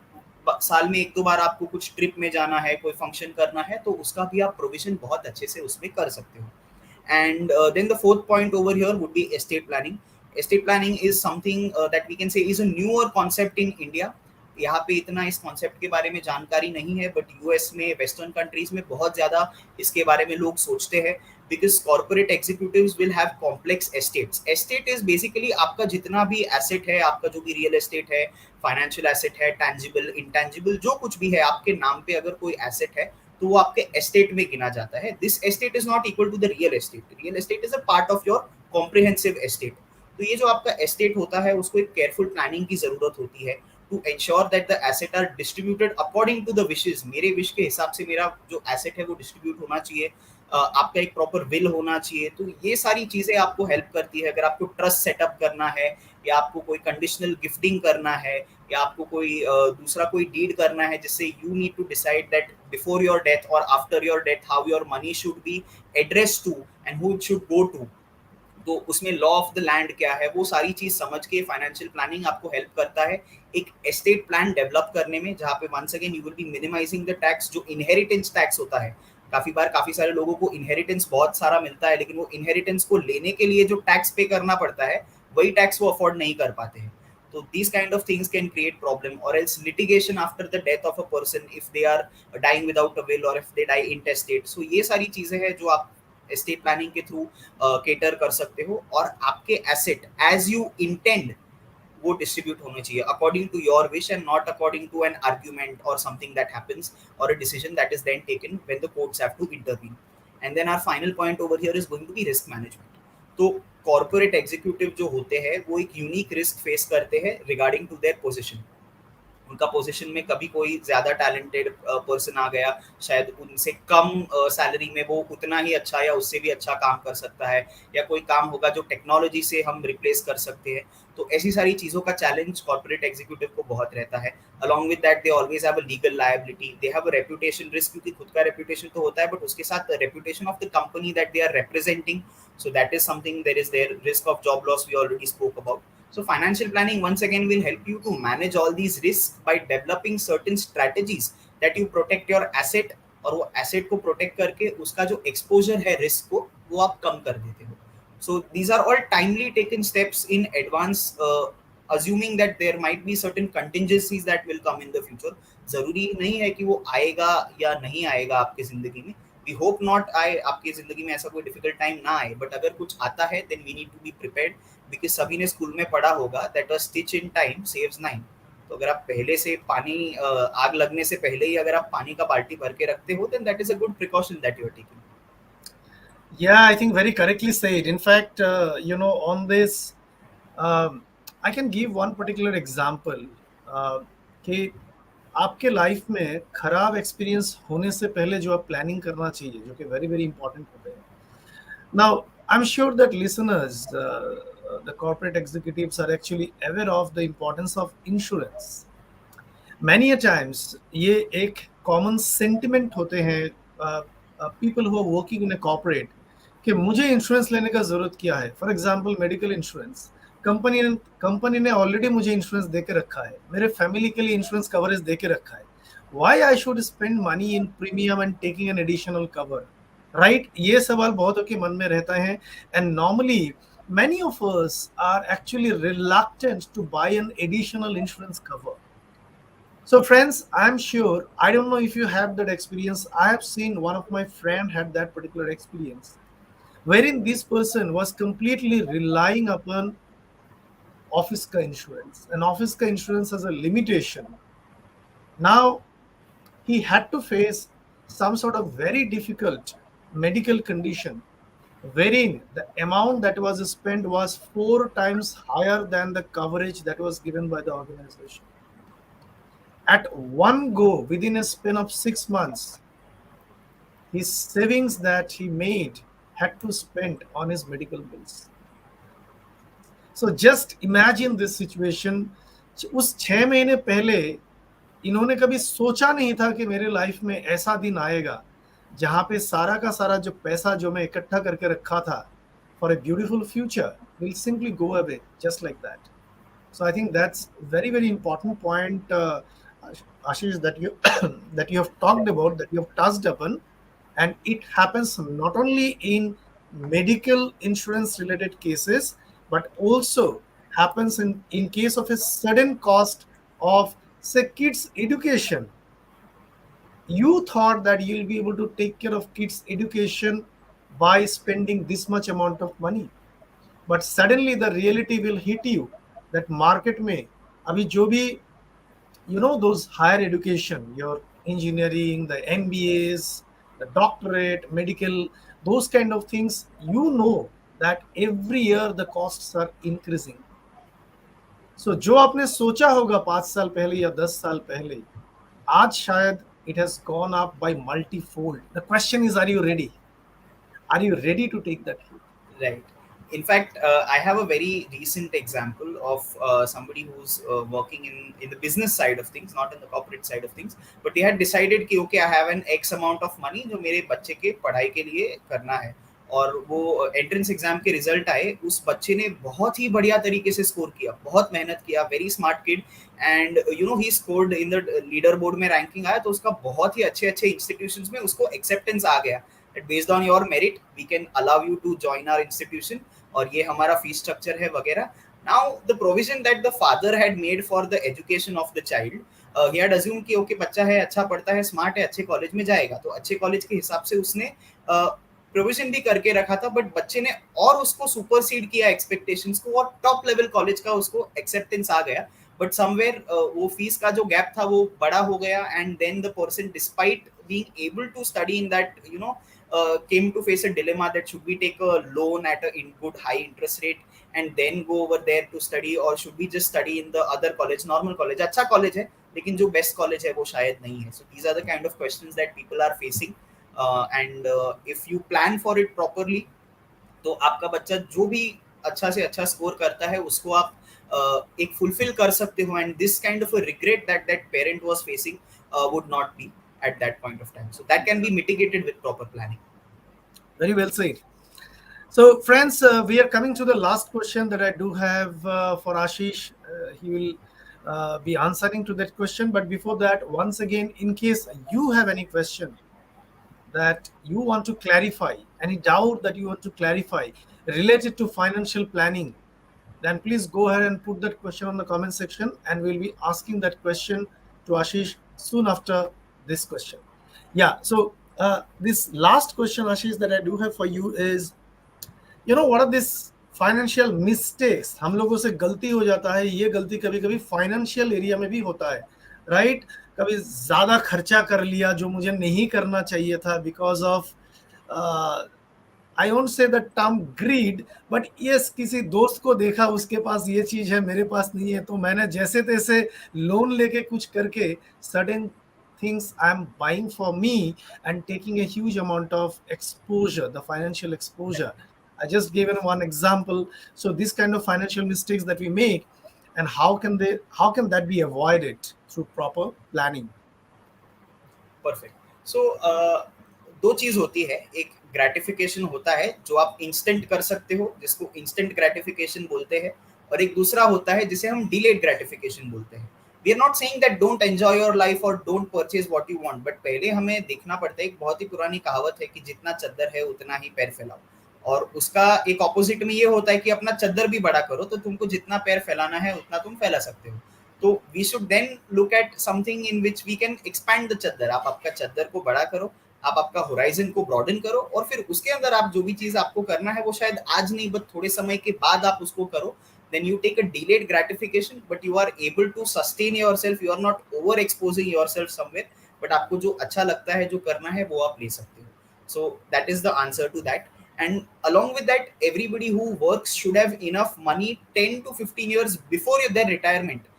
साल में एक दो बार आपको कुछ ट्रिप में जाना है, कोई फंक्शन करना है, तो उसका भी आप प्रोविजन बहुत अच्छे से उसमें कर सकते हो. And then the fourth point over here would be estate planning. Estate planning is something that we can say is a newer concept in India. यहाँ पे इतना इस कॉन्सेप्ट के बारे में जानकारी नहीं है, बट यूएस में, वेस्टर्न कंट्रीज में बहुत ज़्यादा इसके बारे में लोग सोचते हैं, because corporate executives will have complex estates. Estate is basically आपका जितना भी एसेट है, आपका जो भी रियल एस्टेट है, फाइनेंशियल एसेट है, टैंजिबल, इंटैंजिबल, जो कुछ भी है आपके नाम पे अगर कोई एसेट है तो वो आपके एस्टेट में गिना जाता है. This estate is not equal to the real estate. Real estate is a part of your comprehensive estate. तो ये जो आपका एस्टेट होता है उसको एक केयरफुल प्लानिंग की जरूरत होती है to ensure that the asset are distributed according to the wishes. मेरे विश के हिसाब से मेरा जो एसेट है वो डिस्ट्रीब्यूट होना चाहिए, आपका एक प्रॉपर विल होना चाहिए. तो ये सारी चीज़ें आपको हेल्प करती है. अगर आपको ट्रस्ट सेटअप करना है, या आपको कोई कंडीशनल गिफ्टिंग करना है, या आपको कोई दूसरा कोई डीड करना है जिससे you need to decide that before your death और after your death how your money should be address to and who it should go to, तो उसमें लॉ ऑफ द लैंड क्या है, वो सारी चीज समझ के फाइनेंशियल प्लानिंग आपको हेल्प करता है एक एस्टेट प्लान डेवलप करने में, जहाँ पे once again you will be minimising the tax. जो इनहेरिटेंस टैक्स होता है, काफी बार काफी सारे लोगों को इनहेरिटेंस बहुत सारा मिलता है, लेकिन वो इनहेरिटेंस को लेने के लिए जो टैक्स पे करना पड़ता है वही टैक्स वो अफोर्ड नहीं कर पाते हैं. तो these kind of things can create problem, or else litigation after the death of a person if they are dying without a will or if they die intestate. So ये सारी चीजें हैं जो आप एस्टेट प्लानिंग के through cater कर सकते हो, और आपके एसेट एज यू इंटेंड वो डिस्ट्रीब्यूट होने चाहिए according to your wish and not according to an argument or something that happens or a decision that is then taken when the courts have to intervene. And then our final point over here is going to be risk management. तो corporate executive जो होते हैं वो एक unique risk face करते हैं regarding to their position. उनका position में कभी कोई ज़्यादा टैलेंटेड पर्सन आ गया, शायद उनसे कम सैलरी में वो उतना ही अच्छा या उससे भी अच्छा काम कर सकता है, या कोई काम होगा जो टेक्नोलॉजी से हम रिप्लेस कर सकते हैं. तो ऐसी सारी चीज़ों का चैलेंज कॉर्पोरेट एग्जीक्यूटिव को बहुत रहता है. Along with that they always have a legal liability, they have a reputation risk, क्योंकि खुद का रेपुटेशन तो होता है बट उसके साथ reputation of the company that they are representing. So that is something, there is there risk of job loss, we already spoke about. So financial planning once again will help you to manage all these risks by developing certain strategies that you protect your asset, और वो asset को protect करके उसका जो exposure है risk को वो आप कम कर देते हो. So these are all timely taken steps in advance, assuming that there might be certain contingencies that will come in the future. जरूरी नहीं है कि वो आएगा या नहीं आएगा आपकी जिंदगी में. We hope not आए आपकी जिंदगी में, ऐसा कोई डिफिकल्ट टाइम ना आए, बट अगर कुछ आता है then we need to be prepared, because सभी ने स्कूल में पढ़ा होगा that a stitch in time saves 9. तो अगर आप पहले से पानी आग लगने से पहले ही अगर आप पानी का बाल्टी भर के रखते हो then that is a good precaution that you are taking. Yeah, I think very correctly said. In fact, on this, I can give one particular example कि आपके लाइफ में खराब एक्सपीरियंस होने से पहले जो आप प्लानिंग करना चाहिए, जो कि वेरी वेरी इंपॉर्टेंट होते हैं. Now, I'm sure that listeners, the corporate executives are actually aware of the importance of insurance. Many a times ये एक कॉमन सेंटिमेंट होते हैं people who are working in a corporate कि मुझे insurance लेने का जरूरत क्या है. For example medical insurance, company company ने ऑलरेडी मुझे इंश्योरेंस दे के रखा है, मेरे फैमिली के लिए इंश्योरेंस कवरेज दे के रखा है. Why I should spend money in premium and taking an additional cover, right? ये सवाल बहुतों के मन में रहता है. And normally many of us are actually reluctant to buy an additional insurance cover. So friends, I'm sure, I don't know if you have that experience. I have seen one of my friend had that particular experience wherein this person was completely relying upon office ka insurance, and office ka insurance has a limitation. Now he had to face some sort of very difficult medical condition wherein the amount that was spent was 4 times higher than the coverage that was given by the organization. At one go, within a span of 6 months, his savings that he made had to spend on his medical bills. So just imagine this situation. उस 6 महीने पहले इन्होंने कभी सोचा नहीं था कि मेरे लाइफ में ऐसा दिन आएगा जहां पे सारा का सारा जो पैसा जो मैं इकट्ठा करके रखा था for a beautiful future will simply go away just like that. So I think that's very important point, Ashish, that you that you have talked about, that you have touched upon, and it happens not only in medical insurance related cases, but also happens in case of a sudden cost of, say, kids education. You thought that you'll be able to take care of kids education by spending this much amount of money, but suddenly the reality will hit you that market में अभी जो भी those higher education, your engineering, the MBAs, the doctorate, medical, those kind of things, that every year the costs are increasing. So जो आपने सोचा होगा 5 साल पहले या 10 साल पहले, आज शायद it has gone up by multifold. The question is, are you ready? Are you ready to take that hit? Right. In fact, I have a very recent example of somebody who's working in the business side of things, not in the corporate side of things. But they had decided कि okay, I have an X amount of money जो मेरे बच्चे के पढ़ाई के लिए करना है. और वो एंट्रेंस एग्जाम के रिजल्ट आए, उस बच्चे ने बहुत ही बढ़िया तरीके से स्कोर किया, बहुत मेहनत किया, very smart kid, and he scored in the leader board में रैंकिंग आया, तो उसका बहुत ही अच्छे इंस्टीट्यूशंस में उसको एक्सेप्टेंस आ गया. Based on your merit we can allow you to join our institution, और ये हमारा फीस स्ट्रक्चर है वगैरह. Now the provision that the father had made for the education of the child, he had assume कि okay बच्चा है, अच्छा पढ़ता है, स्मार्ट है, अच्छे कॉलेज में जाएगा, तो अच्छे कॉलेज के हिसाब से उसने प्रोविजन भी करके रखा था. बट बच्चे ने और उसको सुपरसीड किया एक्सपेक्टेशंस को, और टॉप लेवल कॉलेज का उसको एक्सेप्टेंस आ गया. बट समवेयर वो फीस का जो गैप था वो बड़ा हो गया, and then the person despite being able to study in that came to face a dilemma that should we take a loan at a good high interest rate and then go over there to study, or should we just study in the other college, normal college, अच्छा college है लेकिन जो best college है वो शायद नहीं है. So these are the kind of questions that people are facing, and if you plan for it properly, तो आपका बच्चा जो भी अच्छा से अच्छा स्कोर करता है उसको आप एक फुलफिल कर सकते हो, and this kind of a regret that parent was facing would not be at that point of time. So that can be mitigated with proper planning. Very well said. So friends, we are coming to the last question that I do have for Ashish. He will be answering to that question, but before that, once again, in case you have any question that you want to clarify, any doubt that you want to clarify related to financial planning, then please go ahead and put that question on the comment section, and we'll be asking that question to Ashish soon after this question. Yeah, so this last question, Ashish, that I do have for you is, what are these financial mistakes? हम लोगों से गलती हो जाता है, ये गलती कभी कभी फाइनेंशियल एरिया में भी होता है, राइट? कभी ज्यादा खर्चा कर लिया जो मुझे नहीं करना चाहिए था because of I won't say the term greed, but yes, किसी दोस्त को देखा उसके पास ये चीज है मेरे पास नहीं है, तो मैंने जैसे तैसे लोन लेके कुछ करके certain things I'm buying for me and taking a huge amount of exposure, the financial exposure. I just gave one example. So this kind of financial mistakes that we make, and how can that be avoided through proper planning? Perfect. So दो चीज होती है. एक gratification होता है जो आप instant कर सकते हो, जिसको इंस्टेंट ग्रेटिफिकेशन बोलते हैं, और एक दूसरा होता है जिसे हम डिलेड ग्रेटिफिकेशन बोलते हैं. We are not saying that don't enjoy your life और don't purchase what you want, but पहले हमें देखना पड़ता है. एक बहुत ही पुरानी कहावत है कि जितना चद्दर है उतना ही पैर फैलाओ, और उसका एक ऑपोजिट में ये होता है कि अपना चद्दर भी बड़ा करो, तो तुमको जितना पैर फैलाना है उतना तुम फैला सकते हो. तो we should then look at something in which we can expand the chadar. आप आपका चद्दर को बड़ा करो, आप आपका होराइजन को ब्रॉडन करो, और फिर उसके अंदर आप जो भी चीज आपको करना है वो शायद आज नहीं बट थोड़े समय के बाद आप उसको करो. then you take a delayed gratification, but you are able to sustain yourself. You are not over exposing yourself somewhere, but आपको जो अच्छा लगता है, जो करना है, वो आप ले सकते हो. So that is the answer to that. And along with that, everybody who works should have enough money 10 to 15 years before their retirement,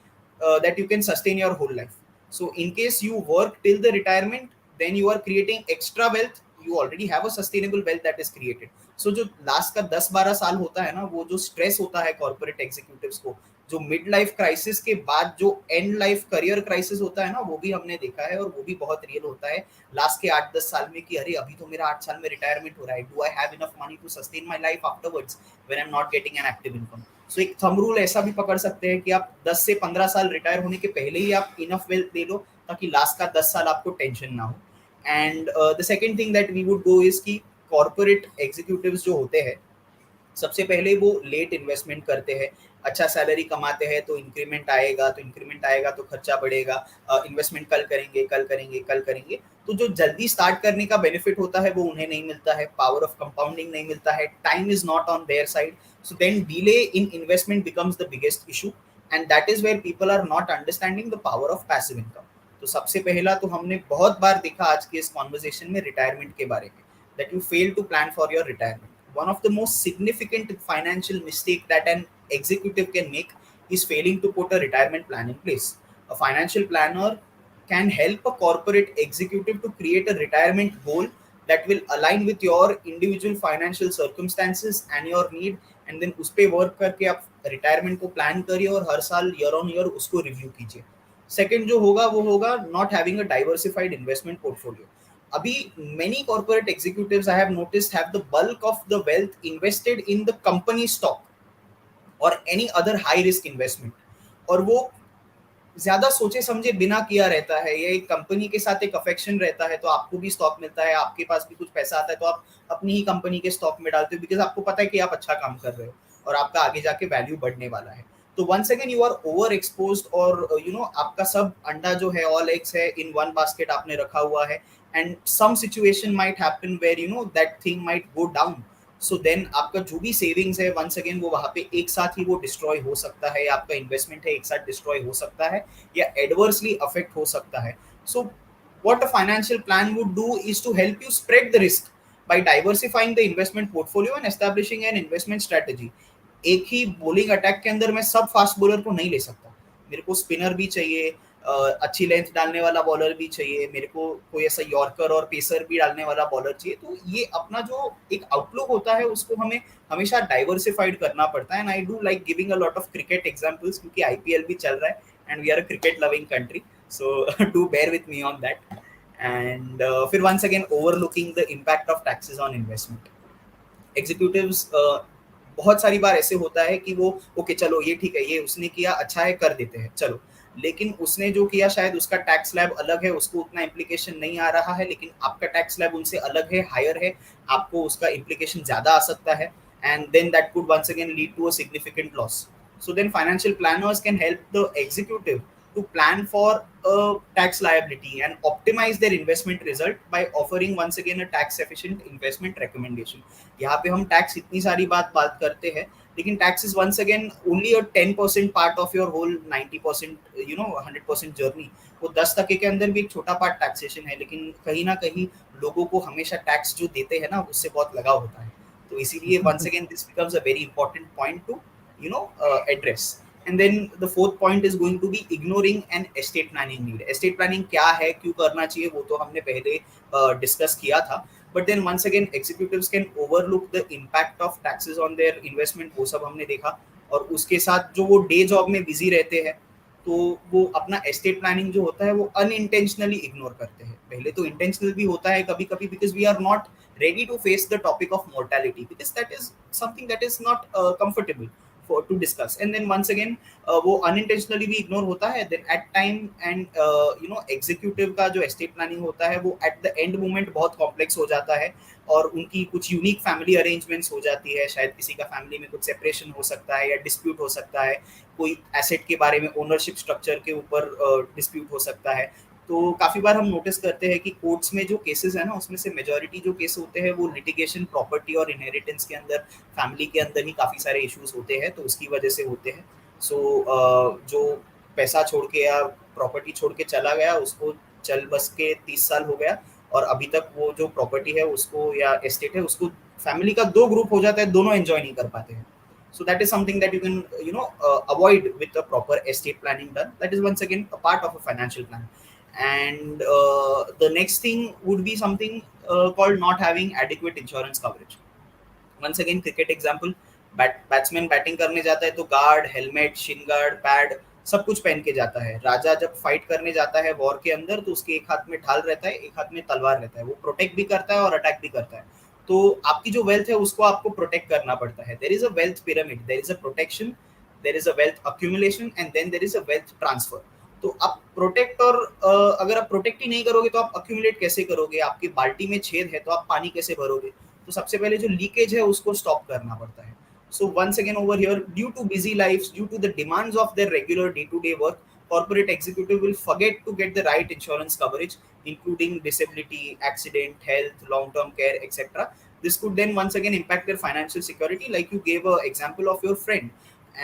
that you can sustain your whole life. So in case you work till the retirement, then you are creating extra wealth. You already have a sustainable wealth that is created. So जो last का 10-12 साल होता है ना, वो जो stress होता है कॉर्पोरेट एग्जीक्यूटिव्स को, जो मिड लाइफ क्राइसिस के बाद जो एंड लाइफ करियर क्राइसिस होता है ना, वो भी हमने देखा है, और वो भी बहुत रियल होता है लास्ट के 8-10 साल में कि अरे अभी तो मेरा 8 साल में रिटायरमेंट हो रहा है, do I have enough money to sustain my life afterwards when I am not getting an active income. So एक थंब रूल ऐसा भी पकड़ सकते हैं कि आप 10 से 15 साल रिटायर होने के पहले ही आप इनफ वेल्थ दे लो, ताकि लास्ट का 10 साल आपको टेंशन ना हो. And the second thing that we would go is कि कॉर्पोरेट एग्जीक्यूटिव्स जो होते हैं, सबसे पहले वो लेट इन्वेस्टमेंट करते हैं. अच्छा सैलरी कमाते हैं तो इंक्रीमेंट आएगा, तो खर्चा बढ़ेगा, इन्वेस्टमेंट कल करेंगे. तो जो जल्दी स्टार्ट करने का बेनिफिट होता है वो उन्हें नहीं मिलता है, पावर ऑफ कंपाउंडिंग नहीं मिलता है, time is not on their side. So then delay in investment becomes the biggest issue, and that is where people are not understanding the power of passive income. तो सबसे पहला तो हमने बहुत बार देखा आज के इस कॉन्वर्सेशन में रिटायरमेंट के बारे में, that you fail to plan for your retirement. One of the most significant financial mistake that an executive can make is failing to put a retirement plan in place. A financial planner can help a corporate executive to create a retirement goal that will align with your individual financial circumstances and your need, and then उस पे work करके आप retirement को plan करिए और हर साल year on year उसको review कीजिए. सेकेंड जो होगा वो होगा not having a diversified investment portfolio. अभी many corporate executives I have noticed have the bulk of the wealth invested in the company stock or any other high risk investment, और वो ज्यादा सोचे समझे बिना किया रहता है. ये एक कंपनी के साथ एक अफेक्शन रहता है, तो आपको भी स्टॉक मिलता है, आपके पास भी कुछ पैसा आता है, तो आप अपनी ही कंपनी के स्टॉक में डालते हो, बिकॉज आपको पता है कि आप अच्छा काम कर रहे हो और आपका आगे जाके वैल्यू बढ़ने वाला है. तो once again you are over exposed, और आपका सब अंडा जो है, ऑल एग्स है इन वन बास्केट आपने रखा हुआ है, and some situation might happen where that thing might go down. So then आपका जो भी सेविंग्स है once again वो वहाँ पे एक साथ ही वो डिस्ट्रॉय हो सकता है, आपका इन्वेस्टमेंट है एक साथ डिस्ट्रॉय हो सकता है या एडवर्सली अफेक्ट हो सकता है. So what a financial plan would do is to help you spread the risk by diversifying the investment portfolio and establishing an investment strategy. एक ही बॉलिंग अटैक के अंदर मैं सब फास्ट बॉलर को नहीं ले सकता, मेरे को स्पिनर भी चाहिए, अच्छी लेंथ डालने वाला बॉलर भी चाहिए, मेरे को कोई ऐसा यॉर्कर और पेसर भी डालने वाला बॉलर चाहिए. तो ये अपना जो एक आउटलुक होता है उसको हमें हमेशा डाइवर्सिफाइड करना पड़ता है. And I do like giving a lot of cricket examples, क्योंकि आईपीएल भी चल रहा है and we are a cricket loving country, so do bear with me on that. And फिर once again overlooking the impact of taxes on investment. Executives बहुत सारी बार ऐसे होता है कि वो ओके चलो ये ठीक है, ये उसने किया अच्छा है कर देते हैं चलो, लेकिन उसने जो किया शायद उसका टैक्स स्लैब अलग है, उसको उतना इम्प्लीकेशन नहीं आ रहा है, लेकिन आपका टैक्स स्लैब उनसे अलग है, हायर है, आपको उसका इम्प्लीकेशन ज्यादा आ सकता है, and then that could once again lead to a significant loss. So then financial planners can help the executive to plan for a tax liability and optimize their investment result by offering once again a tax efficient investment recommendation. यहाँ पे हम tax इतनी सारी बात करते हैं, लेकिन tax is once again only a 10% part of your whole 90% 100% journey. वो 10% के अंदर भी एक छोटा पार्ट टैक्सेशन है, लेकिन कहीं ना कहीं लोगों को हमेशा टैक्स जो देते हैं ना उससे बहुत लगाव होता है. तो इसीलिए once again this becomes a very important point to address. And then the fourth point is going to be ignoring an estate planning need. Estate planning क्या है, क्यों करना चाहिए, वो तो हमने पहले डिस्कस किया था. But then once again executives can overlook the impact of taxes on their investment, वो सब हमने देखा. और उसके साथ जो वो डे जॉब में बिजी रहते हैं, तो वो अपना एस्टेट प्लानिंग जो होता है वो अनइंटेंशनली इग्नोर करते हैं. पहले तो इंटेंशनल भी होता है कभी कभी, because we are not ready to face the topic of mortality, because that is something that is not comfortable for to discuss. And then once again वो unintentionally भी ignore होता है. Then at time and executive का जो estate planning होता है वो at the end moment बहुत complex हो जाता है, और उनकी कुछ यूनिक फैमिली अरेंजमेंट्स हो जाती है. शायद किसी का फैमिली में कुछ सेपरेशन हो सकता है या डिस्प्यूट हो सकता है, कोई एसेट के बारे में ओनरशिप स्ट्रक्चर के ऊपर डिस्प्यूट हो सकता है. तो काफ़ी बार हम नोटिस करते हैं कि कोर्ट्स में जो केसेस है ना, उसमें से मेजॉरिटी जो केस होते हैं वो लिटिगेशन, प्रॉपर्टी और इनहेरिटेंस के अंदर, फैमिली के अंदर ही काफ़ी सारे इश्यूज होते हैं, तो उसकी वजह से होते हैं. सो जो पैसा छोड़ के या प्रॉपर्टी छोड़ के चला गया, उसको चल बस के 30 साल हो गया, और अभी तक वो जो प्रॉपर्टी है उसको या एस्टेट है उसको फैमिली का 2 ग्रुप हो जाता है, दोनों एंजॉय नहीं कर पाते हैं. So that is something that you can avoid with a proper estate planning done. That is once again a part of a financial plan. And the next thing would be something called not having adequate insurance coverage. Once again cricket example, batsman batting करने जाता है तो guard, helmet, Shin guard, pad सब कुछ पहन के जाता है. राजा जब फाइट करने जाता है वॉर के अंदर, तो उसके एक हाथ में ढाल रहता है, एक हाथ में तलवार रहता है. वो प्रोटेक्ट भी करता है और अटैक भी करता है. तो आपकी जो वेल्थ है उसको आपको प्रोटेक्ट करना पड़ता है. There is a wealth pyramid, there is a protection, there is a wealth accumulation and then there is a wealth transfer. तो आप प्रोटेक्ट और अगर आप प्रोटेक्ट ही नहीं करोगे तो आप अक्यूमुलेट कैसे करोगे? आपकी बाल्टी में छेद है तो आप पानी कैसे भरोगे? तो सबसे पहले जो लीकेज है उसको स्टॉप करना पड़ता है. So once again over here, due to busy lives, due to the demands of their regular day-to-day work, corporate executive will forget to get the right insurance coverage, including disability, accident, health, long-term care, etc. This could then once again impact their financial security, like you gave an example of your friend.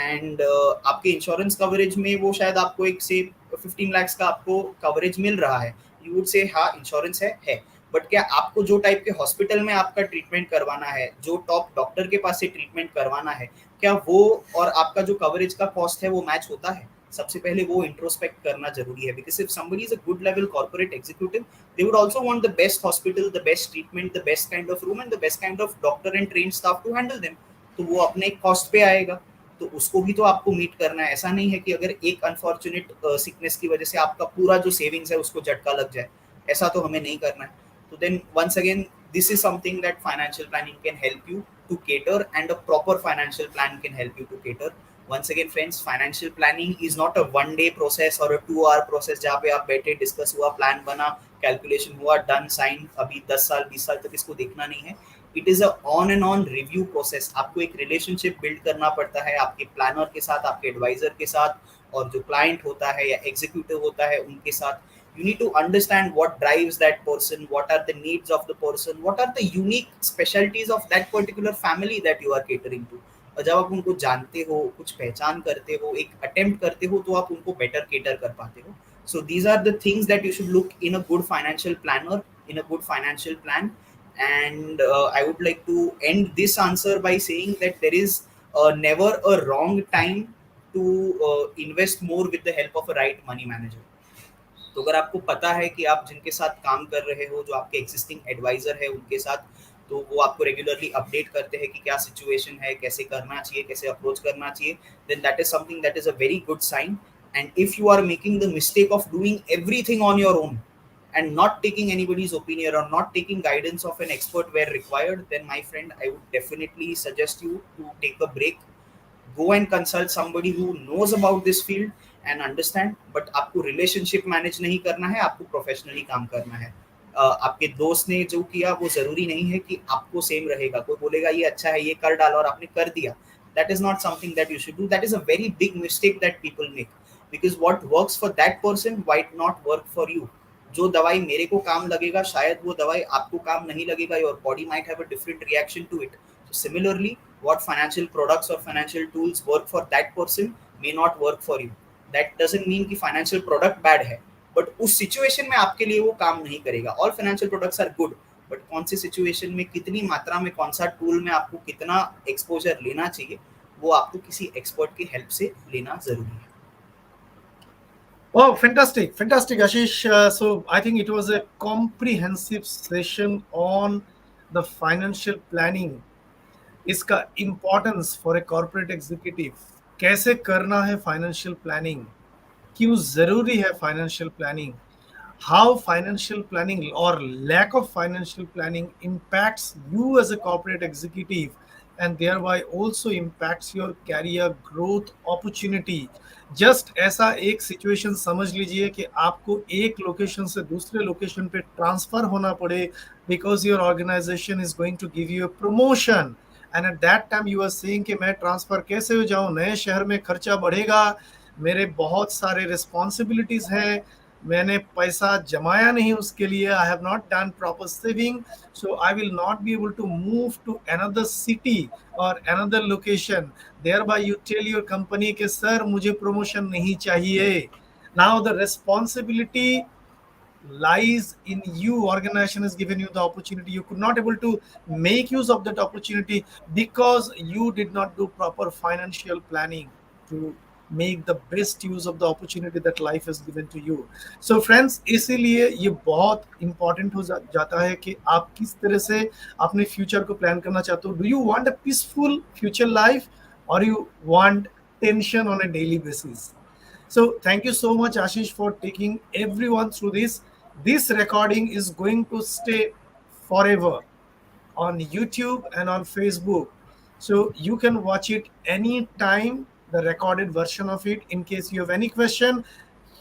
And आपके insurance coverage में वो शायद आपको एक से 15 lakhs का आपको coverage मिल रहा है. You would say हाँ इंश्योरेंस है. बट क्या आपको जो टाइप के हॉस्पिटल में आपका ट्रीटमेंट करवाना है, जो टॉप डॉक्टर के पास से ट्रीटमेंट करवाना है, क्या वो और आपका जो कवरेज का कॉस्ट है वो मैच होता है? सबसे पहले वो इंट्रोस्पेक्ट करना जरूरी है, because if somebody is a good level corporate executive, they would also want the best hospital, the best treatment, the best kind of room and the best kind of doctor and trained staff to handle them. तो वो अपने cost पे आएगा, तो उसको भी तो आपको मीट करना है. ऐसा नहीं है कि अगर एक अनफॉर्चुनेट सिकनेस की वजह से आपका पूरा जो सेविंग्स है उसको झटका लग जाए, ऐसा तो हमें नहीं करना है. So then once again this is something that financial planning can help you to cater, and a proper financial plan can help you to cater. Once again friends, financial planning is not a 1 day process or a 2 hour process जहाँ पे आप बैठे, discuss हुआ, plan बना, calculation हुआ, done, sign. अभी 10 साल 20 साल तक इसको देखना नहीं है. It is a on and on review process. आपको एक रिलेशनशिप बिल्ड करना पड़ता है आपके प्लानर के साथ, आपके एडवाइजर के साथ, और जो क्लाइंट होता है या एग्जीक्यूटिव होता है उनके साथ. You need to understand what drives that person, what are the needs of the person, what are the unique specialties of that particular family that you are catering to. और जब आप उनको जानते हो, कुछ पहचान करते हो, एक अटेम्प्ट करते हो, तो आप उनको बेटर केटर कर पाते हो. So these are the things that you should look in a good financial planner, in a good financial plan. And I would like to end this answer by saying that there is never a wrong time to invest more with the help of a right money manager. तो अगर आपको पता है कि आप जिनके साथ काम कर रहे हो, जो आपके एग्जिस्टिंग एडवाइजर है उनके साथ, तो वो आपको रेगुलरली अपडेट करते हैं कि क्या सिचुएशन है, कैसे करना चाहिए, कैसे अप्रोच करना चाहिए, then that is something that is a very good sign. And if you are making the mistake of doing everything on your own and not taking anybody's opinion or not taking guidance of an expert where required, then my friend, I would definitely suggest you to take a break, go and consult somebody who knows about this field and understand. But आपको relationship manage नहीं करना है, आपको professionally काम करना है. आपके दोस्त ने जो किया वो जरूरी नहीं है कि आपको सेम रहेगा. कोई बोलेगा ये अच्छा है, ये कर डालो, और आपने कर दिया. That is not something that you should do. That is a very big mistake that people make, because what works for that person might not work for you. जो दवाई मेरे को काम लगेगा, शायद वो दवाई आपको काम नहीं लगेगा. Your body might have a different reaction to it. So similarly, what financial products or financial tools work for that person may not work for you. That doesn't mean कि financial product bad है, but उस situation में आपके लिए वो काम नहीं करेगा. All financial products are good, but कौन सी situation में, कितनी मात्रा में, कौन सा tool में आपको कितना exposure लेना चाहिए, वो आपको किसी एक्सपर्ट की हेल्प से लेना जरूरी है. Oh, fantastic, fantastic, Ashish. So I think it was a comprehensive session on the financial planning. इसका importance for a corporate executive, कैसे करना है फाइनेंशियल प्लानिंग, क्यों जरूरी है financial planning, how financial planning or lack of financial planning impacts you as a corporate executive and thereby also impacts your career growth opportunity. Just ऐसा एक situation समझ लीजिए कि आपको एक लोकेशन से दूसरे लोकेशन पे ट्रांसफर होना पड़े because your organisation is going to give you a promotion and at that time you are saying कि मैं ट्रांसफर कैसे हो जाऊं, नए शहर में खर्चा बढ़ेगा, मेरे बहुत सारे रिस्पॉन्सिबिलिटीज हैं, मैंने पैसा जमाया नहीं उसके लिए, I have not done proper saving, so I will not be able to move to another city और another location. Thereby you tell your company के सर मुझे प्रमोशन नहीं चाहिए. Now the responsibility lies in you. Organization has given you the opportunity, you could not able to make use of that opportunity because you did not do proper financial planning to make the best use of the opportunity that life has given to you. So friends, इसीलिए ये बहुत important हो जाता है कि आप किस तरह से अपने फ्यूचर को प्लान करना चाहते हो. Do you want a peaceful future life or you want tension on a daily basis? So thank you so much, Ashish, for taking everyone through this. This recording is going to stay forever on YouTube and on Facebook. So you can watch it anytime, the recorded version of it. In case you have any question,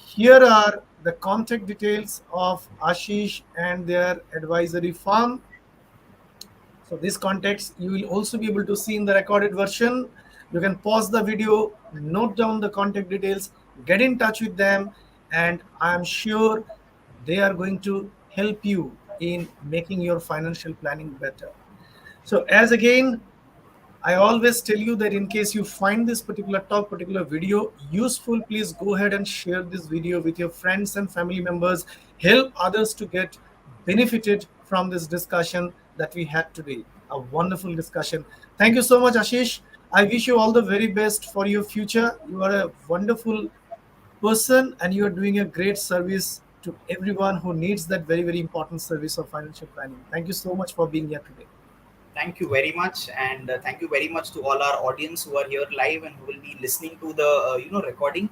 here are the contact details of Ashish and their advisory firm. So this context you will also be able to see in the recorded version. You can pause the video, note down the contact details, get in touch with them, and I am sure they are going to help you in making your financial planning better. So as again, I always tell you that in case you find this particular talk, particular video useful, please go ahead and share this video with your friends and family members. Help others to get benefited from this discussion that we had today. A wonderful discussion. Thank you so much, Ashish. I wish you all the very best for your future. You are a wonderful person and you are doing a great service to everyone who needs that very, very important service of financial planning. Thank you so much for being here today. Thank you very much, and thank you very much to all our audience who are here live and who will be listening to the recording.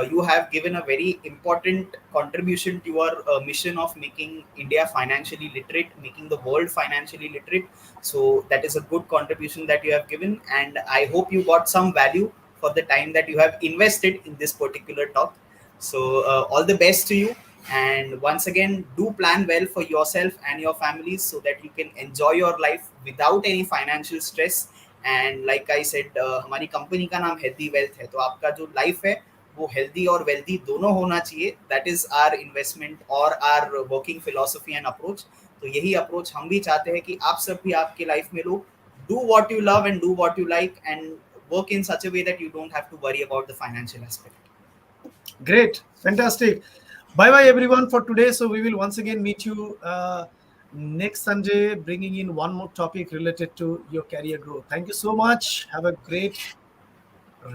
You have given a very important contribution to your mission of making India financially literate, making the world financially literate. So that is a good contribution that you have given, and I hope you got some value for the time that you have invested in this particular talk. So all the best to you. And once again, do plan well for yourself and your families so that you can enjoy your life without any financial stress. And like I said, हमारी company का नाम healthy wealth है, तो आपका जो life है वो healthy और वेल्दी दोनों होना चाहिए. दैट इज आर इन्वेस्टमेंट और our working philosophy and approach. तो यही अप्रोच हम भी चाहते हैं कि आप सब भी आपके लाइफ में लोग do what you love and do what you like and work in such a way that you don't have to worry about the financial aspect. Great, fantastic. Bye bye everyone for today. So we will once again meet you next Sunday, bringing in one more topic related to your career growth. Thank you so much. Have a great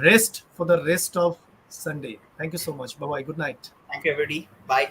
rest for the rest of Sunday. Thank you so much. Bye bye. Good night. Thank you everybody. Bye.